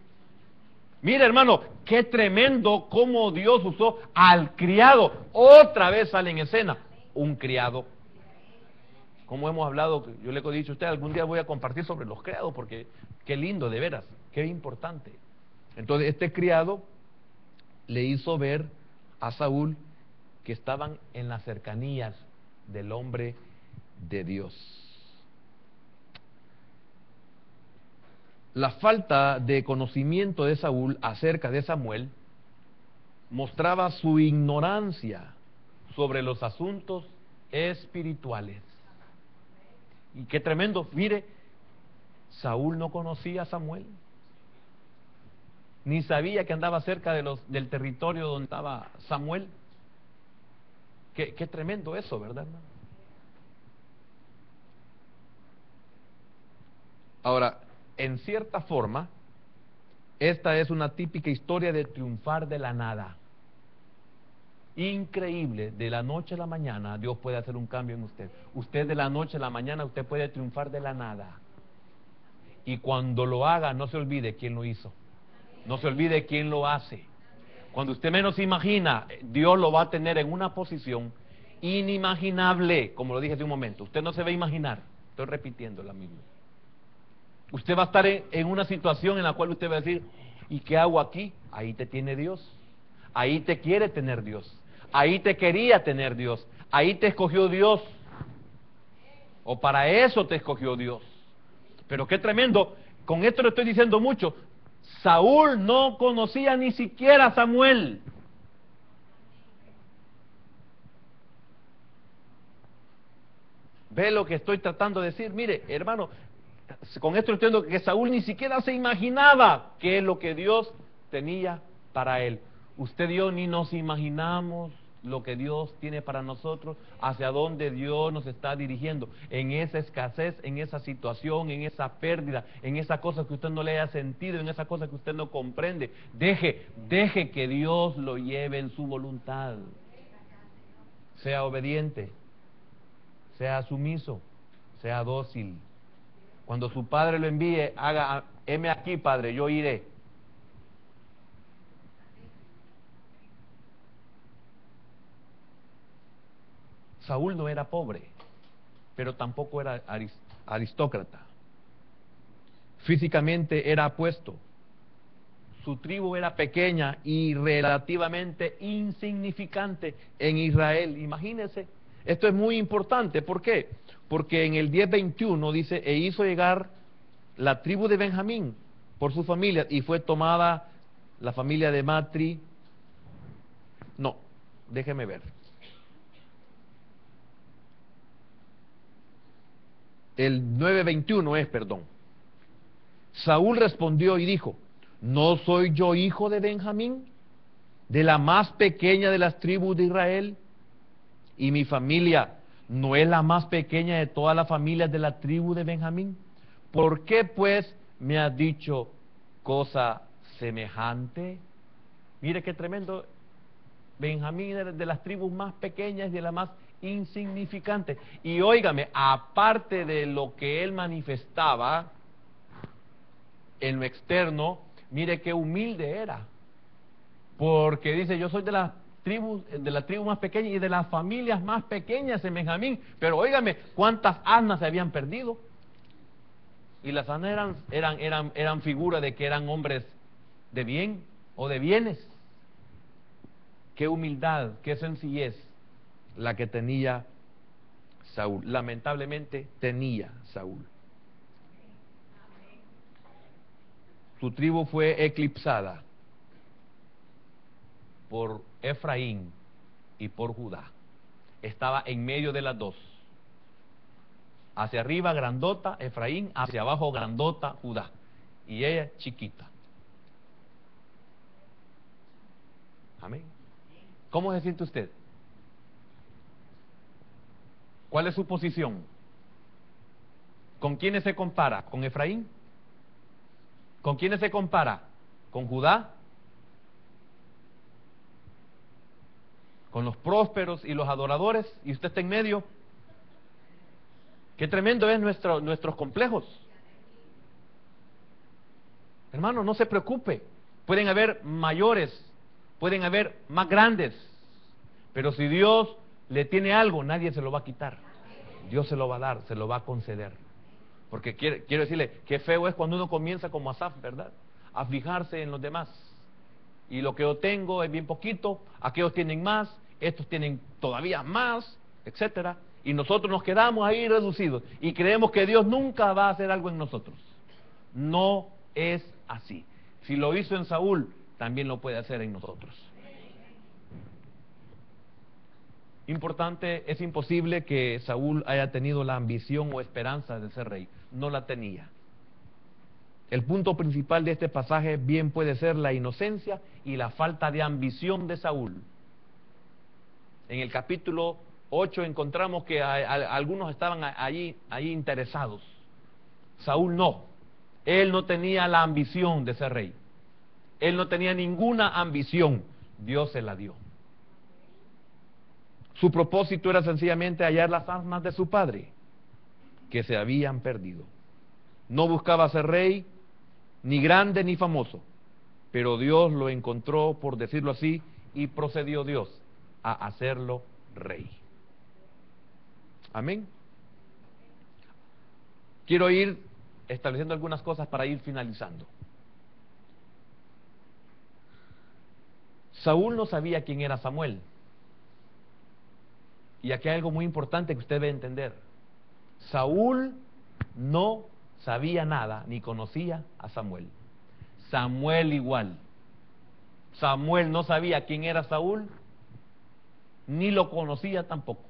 Mira, hermano, qué tremendo cómo Dios usó al criado. Otra vez sale en escena un criado. Como hemos hablado, yo le he dicho a usted, algún día voy a compartir sobre los criados, porque qué lindo, de veras, qué importante. Entonces, este criado le hizo ver a Saúl que estaban en las cercanías del hombre de Dios. La falta de conocimiento de Saúl acerca de Samuel mostraba su ignorancia sobre los asuntos espirituales. Y qué tremendo, mire, Saúl no conocía a Samuel, ni sabía que andaba cerca del territorio donde estaba Samuel. Qué tremendo eso, ¿verdad, hermano? Ahora, en cierta forma, esta es una típica historia de triunfar de la nada. Increíble, de la noche a la mañana Dios puede hacer un cambio en usted. Usted de la noche a la mañana usted puede triunfar de la nada. Y cuando lo haga, no se olvide quién lo hizo. No se olvide quién lo hace. Cuando usted menos imagina, Dios lo va a tener en una posición inimaginable, como lo dije hace un momento. Usted no se va a imaginar. Estoy repitiendo la misma. Usted va a estar en una situación en la cual usted va a decir, ¿y qué hago aquí? Ahí te tiene Dios. Ahí te quiere tener Dios. Ahí te quería tener Dios. Ahí te escogió Dios. O para eso te escogió Dios. Pero qué tremendo. Con esto le estoy diciendo mucho. Saúl no conocía ni siquiera a Samuel. ¿Ve lo que estoy tratando de decir? Mire, hermano, con esto entiendo que Saúl ni siquiera se imaginaba qué es lo que Dios tenía para él. Usted y yo ni nos imaginamos lo que Dios tiene para nosotros, hacia dónde Dios nos está dirigiendo, en esa escasez, en esa situación, en esa pérdida, en esa cosa que usted no le haya sentido, en esa cosa que usted no comprende. Deje que Dios lo lleve en su voluntad. sea obediente, sea sumiso, sea dócil. Cuando su padre lo envíe, haga, heme aquí, padre, yo iré. Saúl no era pobre, pero tampoco era aristócrata. Físicamente era apuesto. Su tribu era pequeña y relativamente insignificante en Israel. Imagínense, esto es muy importante. ¿Por qué? Porque en el 10:21 dice, e hizo llegar la tribu de Benjamín por su familia, y fue tomada la familia de Matri. No, déjeme ver. El 9:21 es, perdón. Saúl respondió y dijo, ¿no soy yo hijo de Benjamín, de la más pequeña de las tribus de Israel? Y mi familia no es la más pequeña de todas las familias de la tribu de Benjamín. ¿Por qué pues me has dicho cosa semejante? Mire qué tremendo. Benjamín era de las tribus más pequeñas y de la más insignificante. Y óigame, aparte de lo que él manifestaba en lo externo, mire qué humilde era. Porque dice, yo soy de la tribu más pequeña y de las familias más pequeñas en Benjamín. Pero óigame, ¿cuántas asnas se habían perdido? Y las asnas eran figura de que eran hombres de bien o de bienes. Qué humildad, qué sencillez la que tenía Saúl. Lamentablemente tenía Saúl. Su tribu fue eclipsada por Efraín y por Judá. Estaba en medio de las dos. Hacia arriba grandota Efraín, hacia abajo grandota Judá. Y ella chiquita. Amén. ¿Cómo se siente usted? ¿Cuál es su posición? ¿Con quiénes se compara? ¿Con Efraín? ¿Con quiénes se compara? ¿Con Judá? ¿Con los prósperos y los adoradores? ¿Y usted está en medio? Qué tremendo es nuestros complejos. Hermano, no se preocupe. Pueden haber mayores, pueden haber más grandes, pero si Dios le tiene algo, nadie se lo va a quitar. Dios se lo va a dar, se lo va a conceder. Porque quiero decirle, qué feo es cuando uno comienza como Asaf, ¿verdad? A fijarse en los demás. Y lo que yo tengo es bien poquito, aquellos tienen más, estos tienen todavía más, etcétera. Y nosotros nos quedamos ahí reducidos y creemos que Dios nunca va a hacer algo en nosotros. No es así. Si lo hizo en Saúl, también lo puede hacer en nosotros. Importante, es imposible que Saúl haya tenido la ambición o esperanza de ser rey. No la tenía. El punto principal de este pasaje bien puede ser la inocencia y la falta de ambición de Saúl. En el capítulo 8 encontramos que algunos estaban allí interesados. Saúl no. Él no tenía la ambición de ser rey. Él no tenía ninguna ambición. Dios se la dio. Su propósito era sencillamente hallar las almas de su padre, que se habían perdido. No buscaba ser rey, ni grande ni famoso, pero Dios lo encontró, por decirlo así, y procedió Dios a hacerlo rey. Amén. Quiero ir estableciendo algunas cosas para ir finalizando. Saúl no sabía quién era Samuel. Y aquí hay algo muy importante que usted debe entender. Saúl no sabía nada ni conocía a Samuel. Samuel igual. Samuel no sabía quién era Saúl, ni lo conocía tampoco.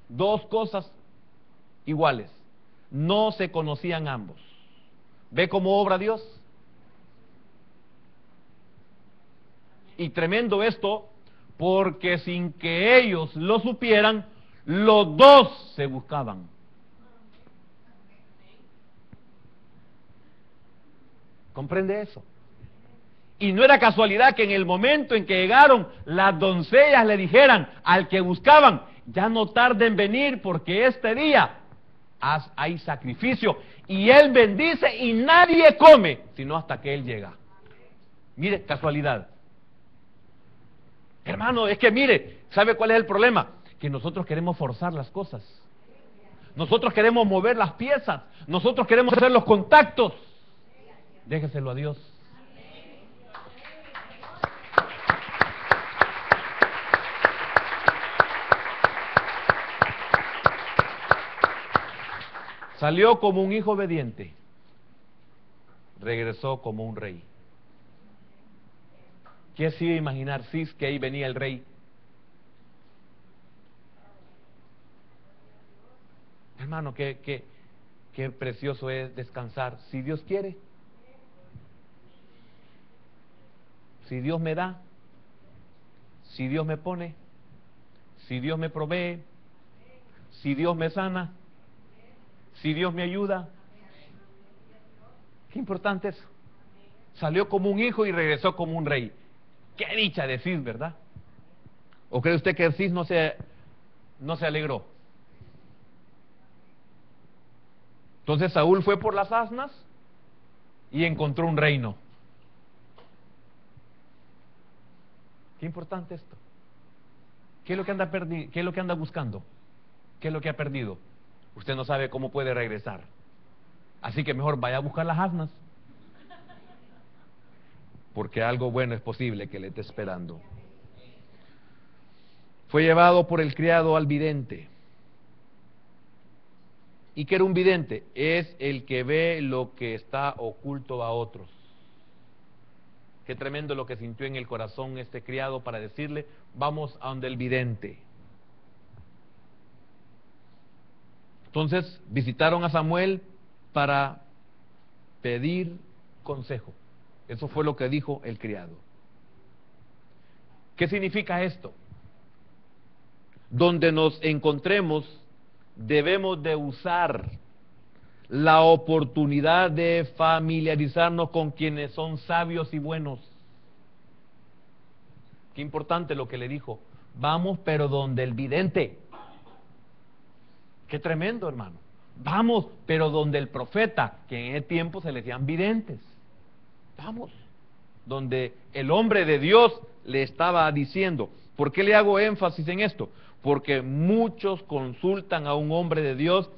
Dos cosas iguales. No se conocían ambos. ¿Ve cómo obra Dios? Y tremendo esto, porque sin que ellos lo supieran, los dos se buscaban. ¿Comprende eso? Y no era casualidad que en el momento en que llegaron, las doncellas le dijeran al que buscaban, ya no tarde en venir porque este día hay sacrificio. Y él bendice y nadie come, sino hasta que él llega. Mire, casualidad. Hermano, es que mire, ¿sabe cuál es el problema? Que nosotros queremos forzar las cosas. Nosotros queremos mover las piezas. Nosotros queremos hacer los contactos. Déjeselo a Dios. Salió como un hijo obediente, regresó como un rey. ¿Qué se iba a imaginar Cis que ahí venía el rey? Hermano, qué precioso es descansar, si Dios quiere. Si Dios me da, si Dios me pone, si Dios me provee, si Dios me sana, si Dios me ayuda. Qué importante eso. Salió como un hijo y regresó como un rey. Qué dicha de Cis, ¿verdad? ¿O cree usted que Cis no se alegró? Entonces Saúl fue por las asnas y encontró un reino. Qué importante esto. ¿Qué es lo que anda ¿Qué es lo que anda buscando? ¿Qué es lo que ha perdido? Usted no sabe cómo puede regresar. Así que mejor vaya a buscar las asnas. Porque algo bueno es posible que le esté esperando. Fue llevado por el criado al vidente. ¿Y qué era un vidente? Es el que ve lo que está oculto a otros. Qué tremendo lo que sintió en el corazón este criado para decirle, vamos a donde el vidente. Entonces visitaron a Samuel para pedir consejo. Eso fue lo que dijo el criado. ¿Qué significa esto? Donde nos encontremos, debemos de usar la oportunidad de familiarizarnos con quienes son sabios y buenos. Qué importante lo que le dijo. Vamos, pero donde el vidente. Qué tremendo, hermano. Vamos, pero donde el profeta, que en ese tiempo se le decían videntes. Vamos, donde el hombre de Dios le estaba diciendo. ¿Por qué le hago énfasis en esto? Porque muchos consultan a un hombre de Dios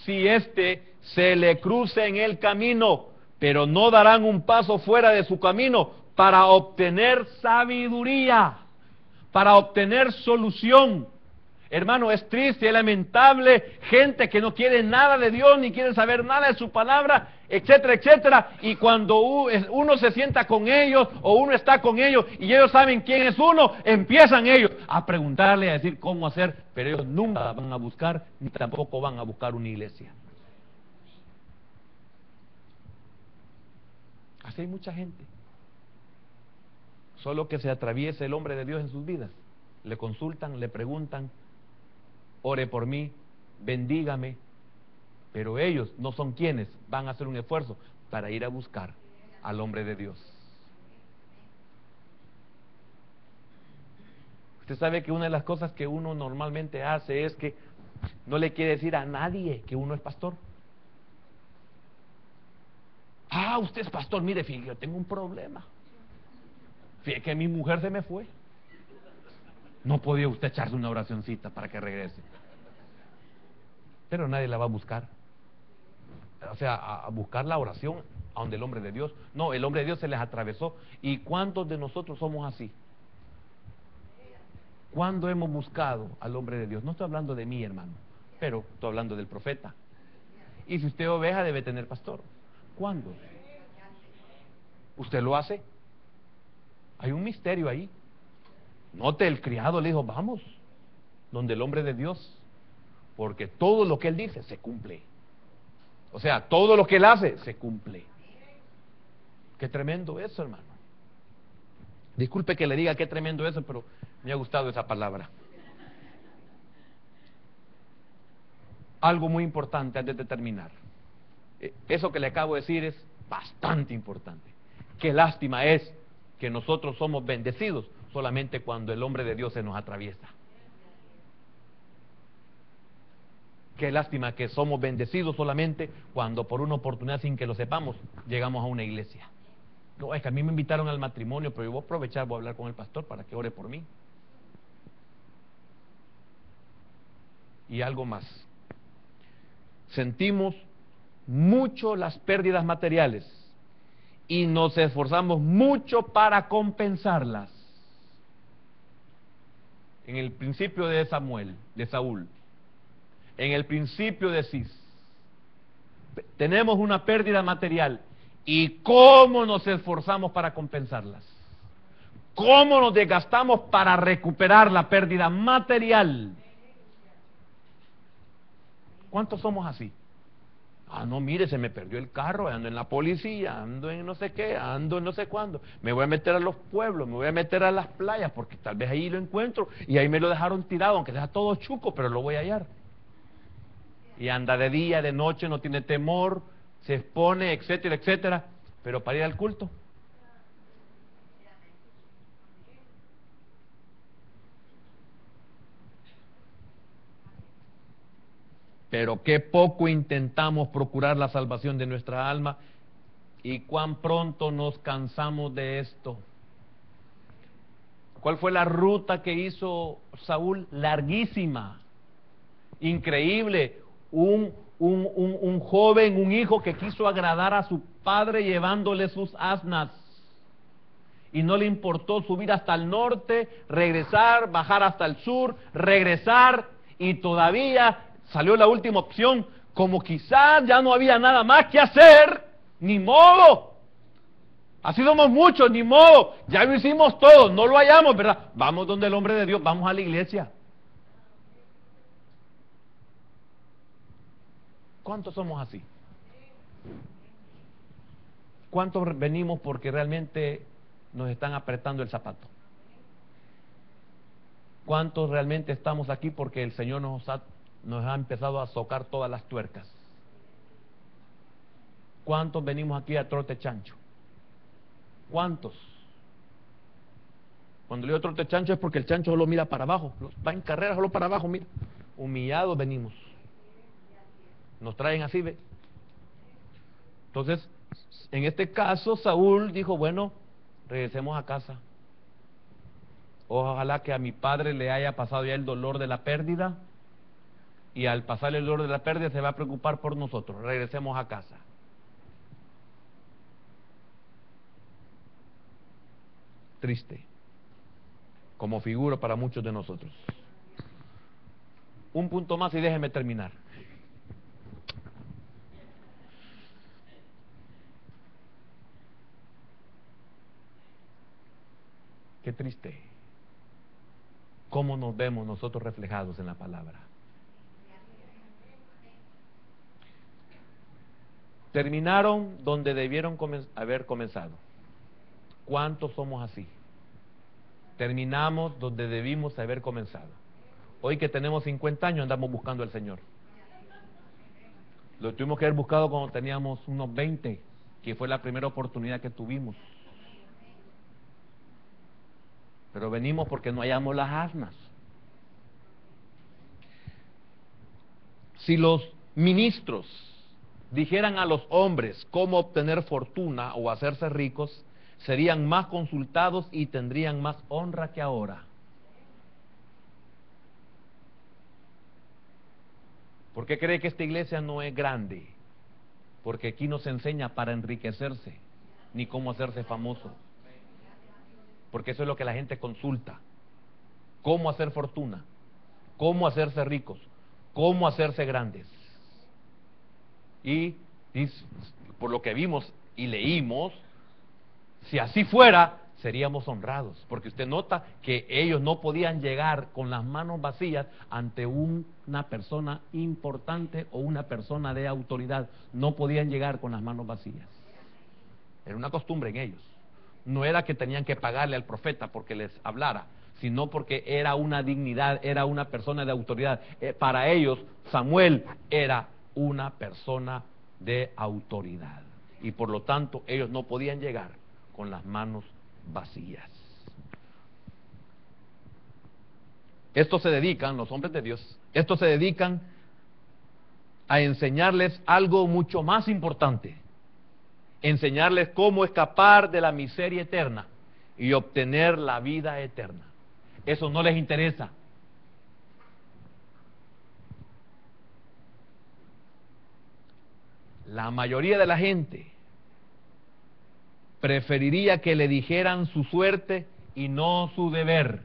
si éste se le cruza en el camino, pero no darán un paso fuera de su camino para obtener sabiduría, para obtener solución. Hermano, es triste, es lamentable, gente que no quiere nada de Dios, ni quiere saber nada de su palabra, etcétera, etcétera, y cuando uno se sienta con ellos, o uno está con ellos, y ellos saben quién es uno, empiezan ellos a preguntarle, a decir cómo hacer, pero ellos nunca van a buscar, ni tampoco van a buscar una iglesia. Así hay mucha gente. Solo que se atraviese el hombre de Dios en sus vidas, le consultan, le preguntan, ore por mí, bendígame, pero ellos no son quienes van a hacer un esfuerzo para ir a buscar al hombre de Dios. Usted sabe que una de las cosas que uno normalmente hace es que no le quiere decir a nadie que uno es pastor. Ah, usted es pastor, mire, fíjate, yo tengo un problema. Fíjate que mi mujer se me fue. No podía usted echarse una oracioncita para que regrese. Pero nadie la va a buscar. O sea, a buscar la oración a donde el hombre de Dios. No, el hombre de Dios se les atravesó. ¿Y cuántos de nosotros somos así? ¿Cuándo hemos buscado al hombre de Dios? No estoy hablando de mí, hermano, pero estoy hablando del profeta. Y si usted es oveja, debe tener pastor. ¿Cuándo? ¿Usted lo hace? Hay un misterio ahí. Note, el criado le dijo, vamos, donde el hombre de Dios, porque todo lo que él dice se cumple. O sea, todo lo que él hace se cumple. Qué tremendo eso, hermano. Disculpe que le diga qué tremendo eso, pero me ha gustado esa palabra. Algo muy importante antes de terminar. Eso que le acabo de decir es bastante importante. Qué lástima es que nosotros somos bendecidos solamente cuando el hombre de Dios se nos atraviesa. Qué lástima que somos bendecidos solamente cuando por una oportunidad sin que lo sepamos llegamos a una iglesia. No, es que a mí me invitaron al matrimonio, pero yo voy a aprovechar, voy a hablar con el pastor para que ore por mí. Y algo más. Sentimos mucho las pérdidas materiales y nos esforzamos mucho para compensarlas. En el principio de Saúl, en el principio de Cis, tenemos una pérdida material y cómo nos esforzamos para compensarlas, cómo nos desgastamos para recuperar la pérdida material. ¿Cuántos somos así? Ah, no, mire, se me perdió el carro, ando en la policía, ando en no sé qué, ando en no sé cuándo. Me voy a meter a los pueblos, me voy a meter a las playas, porque tal vez ahí lo encuentro, y ahí me lo dejaron tirado, aunque sea todo chuco, pero lo voy a hallar. Y anda de día, de noche, no tiene temor, se expone, etcétera, etcétera, pero para ir al culto. Pero qué poco intentamos procurar la salvación de nuestra alma y cuán pronto nos cansamos de esto. ¿Cuál fue la ruta que hizo Saúl? Larguísima, increíble. Un joven, un hijo que quiso agradar a su padre llevándole sus asnas. Y no le importó subir hasta el norte, regresar, bajar hasta el sur, regresar, y todavía salió la última opción. Como quizás ya no había nada más que hacer, ni modo. Así somos muchos, ni modo. Ya lo hicimos todo, no lo hallamos, ¿verdad? Vamos donde el hombre de Dios, vamos a la iglesia. ¿Cuántos somos así? ¿Cuántos venimos porque realmente nos están apretando el zapato? ¿Cuántos realmente estamos aquí porque el Señor nos ha empezado a socar todas las tuercas? ¿Cuántos venimos aquí a trote chancho? ¿Cuántos? Cuando le digo trote chancho es porque el chancho solo mira para abajo, va en carrera solo para abajo, mira. Humillados venimos. Nos traen así, ¿ve? Entonces, en este caso, Saúl dijo, bueno, regresemos a casa. Ojalá que a mi padre le haya pasado ya el dolor de la pérdida, y al pasarle el dolor de la pérdida se va a preocupar por nosotros. Regresemos a casa. Triste, como figura para muchos de nosotros. Un punto más y déjeme terminar. Qué triste cómo nos vemos nosotros reflejados en la palabra. Terminaron donde debieron haber comenzado. ¿Cuántos somos así? Terminamos donde debimos haber comenzado. Hoy que tenemos 50 años andamos buscando al Señor. Lo tuvimos que haber buscado cuando teníamos unos 20, que fue la primera oportunidad que tuvimos. Pero venimos porque no hallamos las asnas. Si los ministros dijeran a los hombres cómo obtener fortuna o hacerse ricos, serían más consultados y tendrían más honra que ahora. ¿Por qué cree que esta iglesia no es grande? Porque aquí no se enseña para enriquecerse, ni cómo hacerse famoso. Porque eso es lo que la gente consulta. Cómo hacer fortuna, cómo hacerse ricos, cómo hacerse grandes. Y por lo que vimos y leímos, si así fuera, seríamos honrados, porque usted nota que ellos no podían llegar con las manos vacías ante una persona importante o una persona de autoridad. No podían llegar con las manos vacías. Era una costumbre en ellos. No era que tenían que pagarle al profeta porque les hablara, sino porque era una dignidad, era una persona de autoridad. Para ellos, Samuel era una persona de autoridad. Y por lo tanto, ellos no podían llegar con las manos vacías. Estos se dedican, los hombres de Dios, estos se dedican a enseñarles algo mucho más importante, enseñarles cómo escapar de la miseria eterna y obtener la vida eterna. Eso no les interesa. La mayoría de la gente preferiría que le dijeran su suerte y no su deber.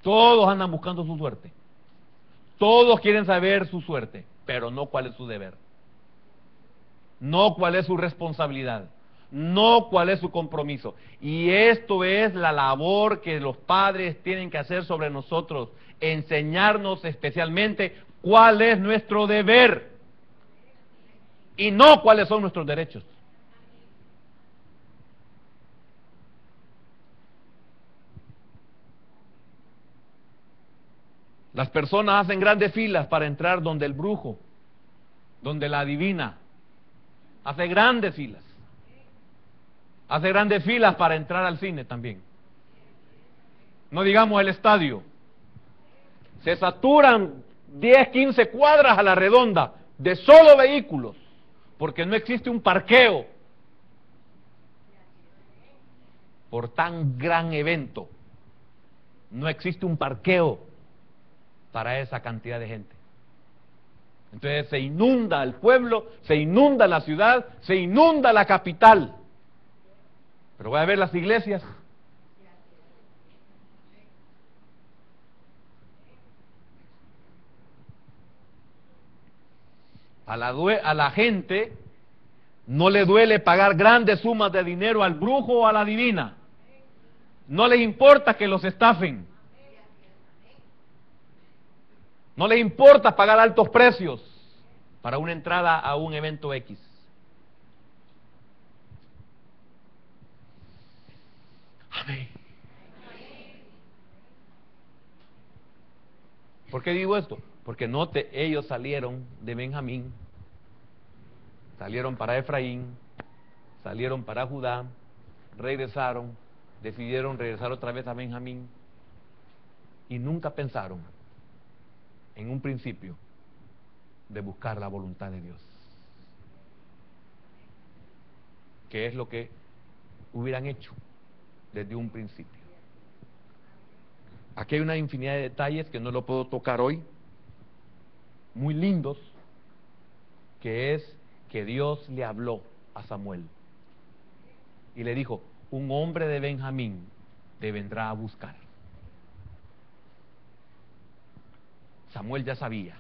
Todos andan buscando su suerte. Todos quieren saber su suerte, pero no cuál es su deber. No cuál es su responsabilidad. No cuál es su compromiso. Y esto es la labor que los padres tienen que hacer sobre nosotros. Enseñarnos especialmente cuál es nuestro deber y no cuáles son nuestros derechos. Las personas hacen grandes filas para entrar donde el brujo, donde la adivina. Hace grandes filas. Hace grandes filas para entrar al cine también. No digamos el estadio. Se saturan 10, 15 cuadras a la redonda de solo vehículos, porque no existe un parqueo por tan gran evento. No existe un parqueo para esa cantidad de gente. Entonces se inunda el pueblo, se inunda la ciudad, se inunda la capital. Pero voy a ver las iglesias. A la gente no le duele pagar grandes sumas de dinero al brujo o a la adivina. No les importa que los estafen. No les importa pagar altos precios para una entrada a un evento X. Amén. ¿Por qué digo esto? Porque note, ellos salieron de Benjamín, salieron para Efraín, salieron para Judá, regresaron, decidieron regresar otra vez a Benjamín y nunca pensaron en un principio de buscar la voluntad de Dios, que es lo que hubieran hecho desde un principio. Aquí hay una infinidad de detalles que no lo puedo tocar hoy, muy lindos, que es que Dios le habló a Samuel y le dijo: un hombre de Benjamín te vendrá a buscar. Samuel ya sabía.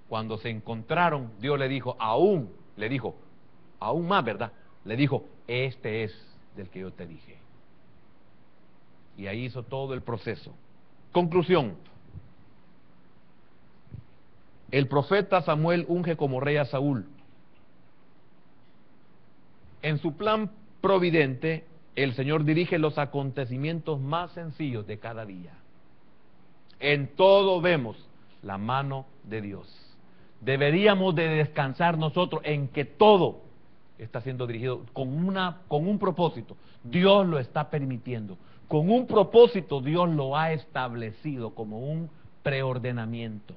Cuando se encontraron, Dios le dijo, aún más, ¿verdad? Le dijo: este es del que yo te dije. Y ahí hizo todo el proceso. Conclusión: el profeta Samuel unge como rey a Saúl. En su plan providente, el Señor dirige los acontecimientos más sencillos de cada día. En todo vemos la mano de Dios. Deberíamos de descansar nosotros en que todo está siendo dirigido con un propósito. Dios lo está permitiendo. Con un propósito Dios lo ha establecido como un preordenamiento.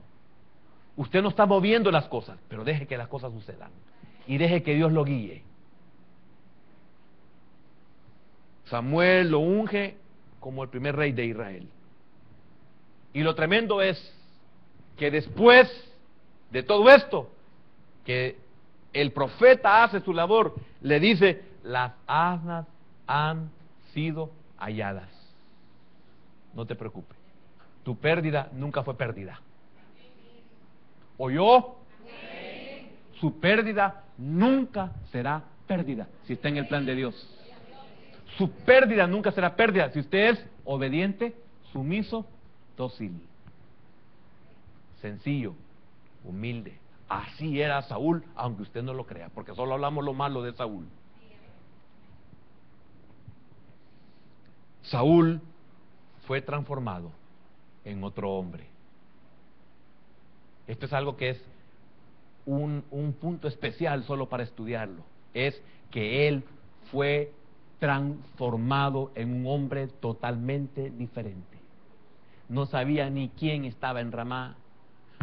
Usted no está moviendo las cosas, pero deje que las cosas sucedan y deje que Dios lo guíe. Samuel lo unge como el primer rey de Israel. Y lo tremendo es que después de todo esto, que el profeta hace su labor, le dice: las asnas han sido halladas. No te preocupes, tu pérdida nunca fue pérdida. ¿Oyó? Su pérdida nunca será pérdida si está en el plan de Dios. Su pérdida nunca será pérdida si usted es obediente, sumiso, dócil, sencillo, humilde. Así era Saúl, aunque usted no lo crea, porque solo hablamos lo malo de Saúl. Saúl fue transformado en otro hombre. Esto es algo que es un punto especial solo para estudiarlo. Es que él fue transformado en un hombre totalmente diferente. No sabía ni quién estaba en Ramá,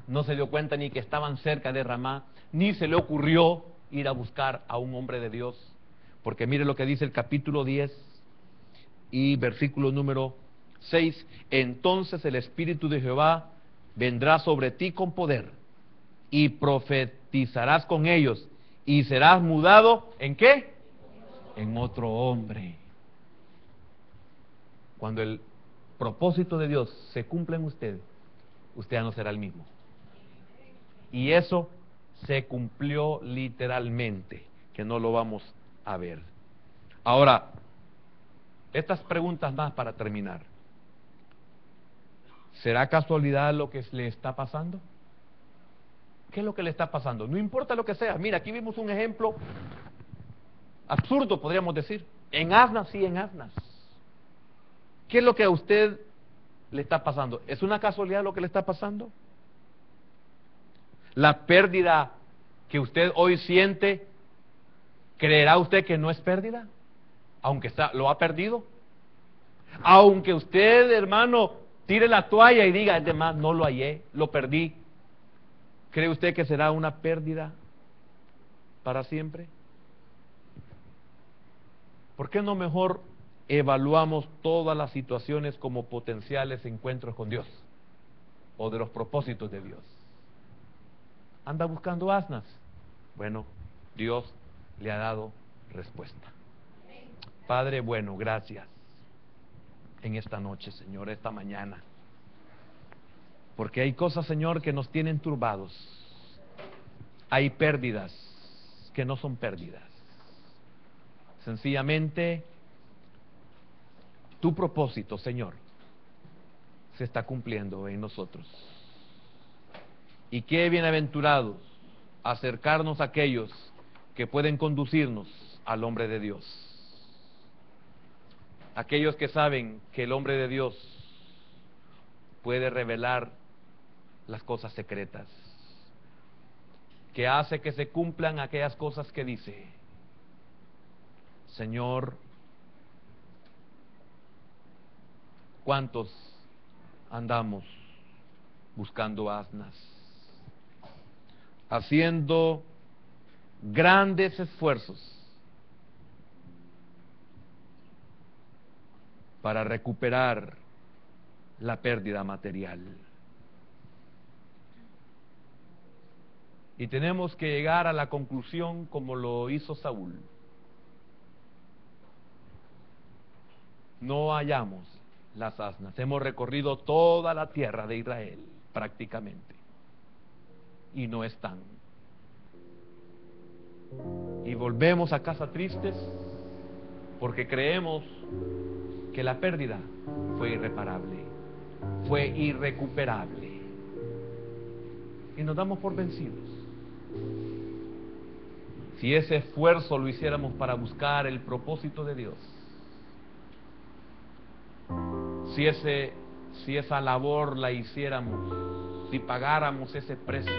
no se dio cuenta ni que estaban cerca de Ramá, ni se le ocurrió ir a buscar a un hombre de Dios. Porque mire lo que dice el capítulo 10 y versículo número 6. Entonces el Espíritu de Jehová vendrá sobre ti con poder, y profetizarás con ellos, y serás mudado, ¿en qué? En otro hombre. Cuando el propósito de Dios se cumpla en usted, usted ya no será el mismo. Y eso se cumplió literalmente, que no lo vamos a ver. Ahora, estas preguntas más para terminar. ¿Será casualidad lo que le está pasando? ¿Qué es lo que le está pasando? No importa lo que sea. Mira, aquí vimos un ejemplo absurdo, podríamos decir. En asnas, sí, en asnas. ¿Qué es lo que a usted le está pasando? ¿Es una casualidad lo que le está pasando? La pérdida que usted hoy siente, ¿creerá usted que no es pérdida? Aunque lo ha perdido. Aunque usted, hermano, tire la toalla y diga, es de más, no lo hallé, lo perdí. ¿Cree usted que será una pérdida para siempre? ¿Por qué no mejor evaluamos todas las situaciones como potenciales encuentros con Dios o de los propósitos de Dios? ¿Anda buscando asnas? Bueno, Dios le ha dado respuesta. Padre bueno, gracias en esta noche, Señor, esta mañana. Porque hay cosas, Señor, que nos tienen turbados. Hay pérdidas que no son pérdidas. Sencillamente, tu propósito, Señor, se está cumpliendo en nosotros. Y qué bienaventurados acercarnos a aquellos que pueden conducirnos al hombre de Dios. Aquellos que saben que el hombre de Dios puede revelar las cosas secretas, que hace que se cumplan aquellas cosas que dice. Señor, ¿cuántos andamos buscando asnas, haciendo grandes esfuerzos para recuperar la pérdida material? Y tenemos que llegar a la conclusión como lo hizo Saúl. No hallamos las asnas. Hemos recorrido toda la tierra de Israel prácticamente y no están. Y volvemos a casa tristes porque creemos que la pérdida fue irreparable, fue irrecuperable, y nos damos por vencidos. Si ese esfuerzo lo hiciéramos para buscar el propósito de Dios, si esa labor la hiciéramos, si pagáramos ese precio,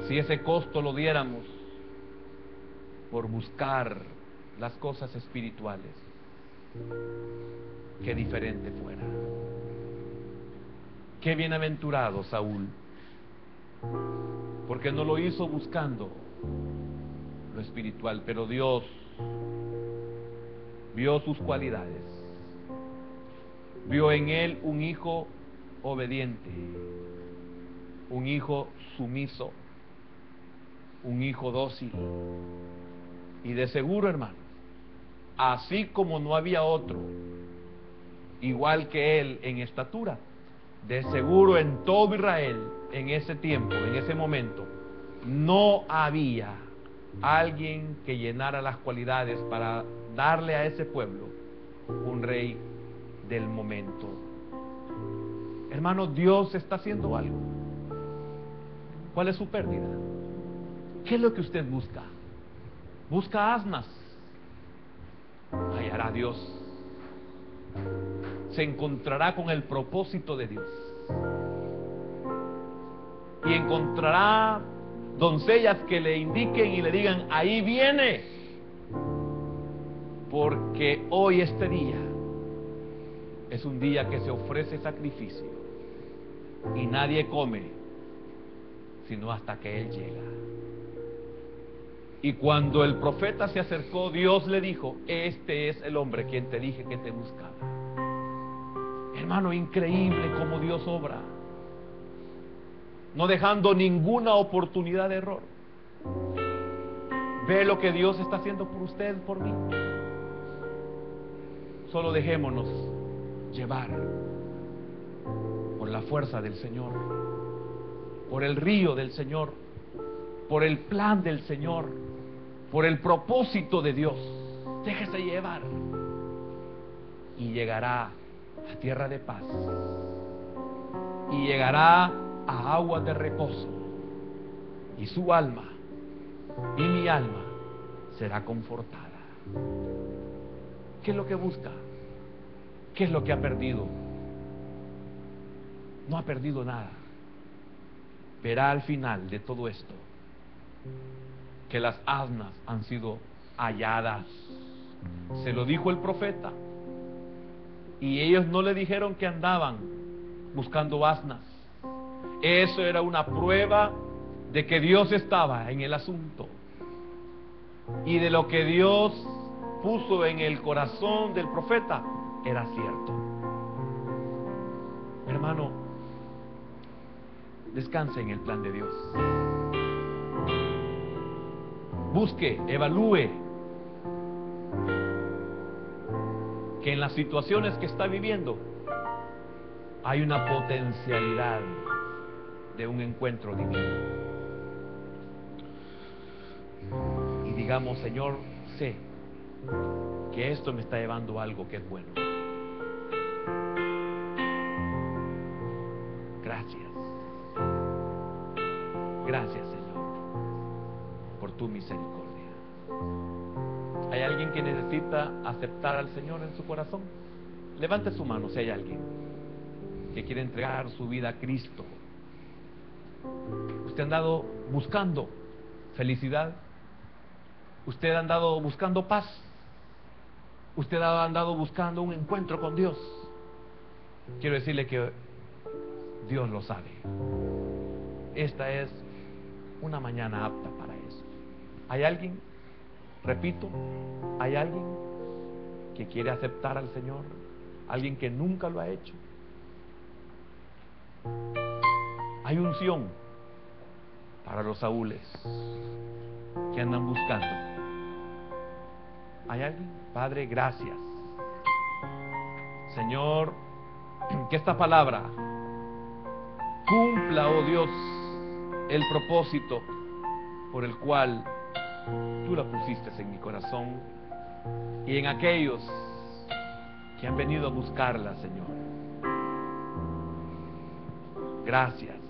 si ese costo lo diéramos por buscar las cosas espirituales, qué diferente fuera. Qué bienaventurado Saúl, porque no lo hizo buscando lo espiritual, pero Dios vio sus cualidades, vio en él un hijo obediente, un hijo sumiso, un hijo dócil. Y de seguro, hermanos, así como no había otro igual que él en estatura, de seguro en todo Israel, en ese tiempo, en ese momento, no había alguien que llenara las cualidades para darle a ese pueblo un rey del momento. Hermano, Dios está haciendo algo. ¿Cuál es su pérdida? ¿Qué es lo que usted busca? Busca asnas. Hallará Dios. Se encontrará con el propósito de Dios. Y encontrará doncellas que le indiquen y le digan: ahí viene, porque hoy este día es un día que se ofrece sacrificio y nadie come sino hasta que Él llega. Y cuando el profeta se acercó, Dios le dijo: este es el hombre quien te dije que te buscaba. Hermano, increíble cómo Dios obra, no dejando ninguna oportunidad de error. Ve lo que Dios está haciendo por usted, por mí. Solo dejémonos llevar por la fuerza del Señor, por el río del Señor, por el plan del Señor, por el propósito de Dios. Déjese llevar y llegará a tierra de paz, y llegará a aguas de reposo, y su alma y mi alma será confortada. ¿Qué es lo que busca? ¿Qué es lo que ha perdido? No ha perdido nada. Verá al final de todo esto que las asnas han sido halladas. Se lo dijo el profeta, y ellos no le dijeron que andaban buscando asnas. Eso era una prueba de que Dios estaba en el asunto y de lo que Dios puso en el corazón del profeta era cierto. Hermano, descanse en el plan de Dios. Busque, evalúe que en las situaciones que está viviendo hay una potencialidad de un encuentro divino. Y digamos: Señor, sé que esto me está llevando a algo que es bueno. Gracias. Gracias, Señor, por tu misericordia. ¿Hay alguien que necesita aceptar al Señor en su corazón? Levante su mano si hay alguien que quiere entregar su vida a Cristo. Usted ha andado buscando felicidad, usted ha andado buscando paz, usted ha andado buscando un encuentro con Dios. Quiero decirle que Dios lo sabe. Esta es una mañana apta para eso. ¿Hay alguien? Repito, ¿hay alguien que quiere aceptar al Señor? ¿Alguien que nunca lo ha hecho? Hay unción para los Saúles que andan buscando. ¿Hay alguien? Padre, gracias. Señor, que esta palabra cumpla, oh Dios, el propósito por el cual tú la pusiste en mi corazón y en aquellos que han venido a buscarla, Señor. Gracias.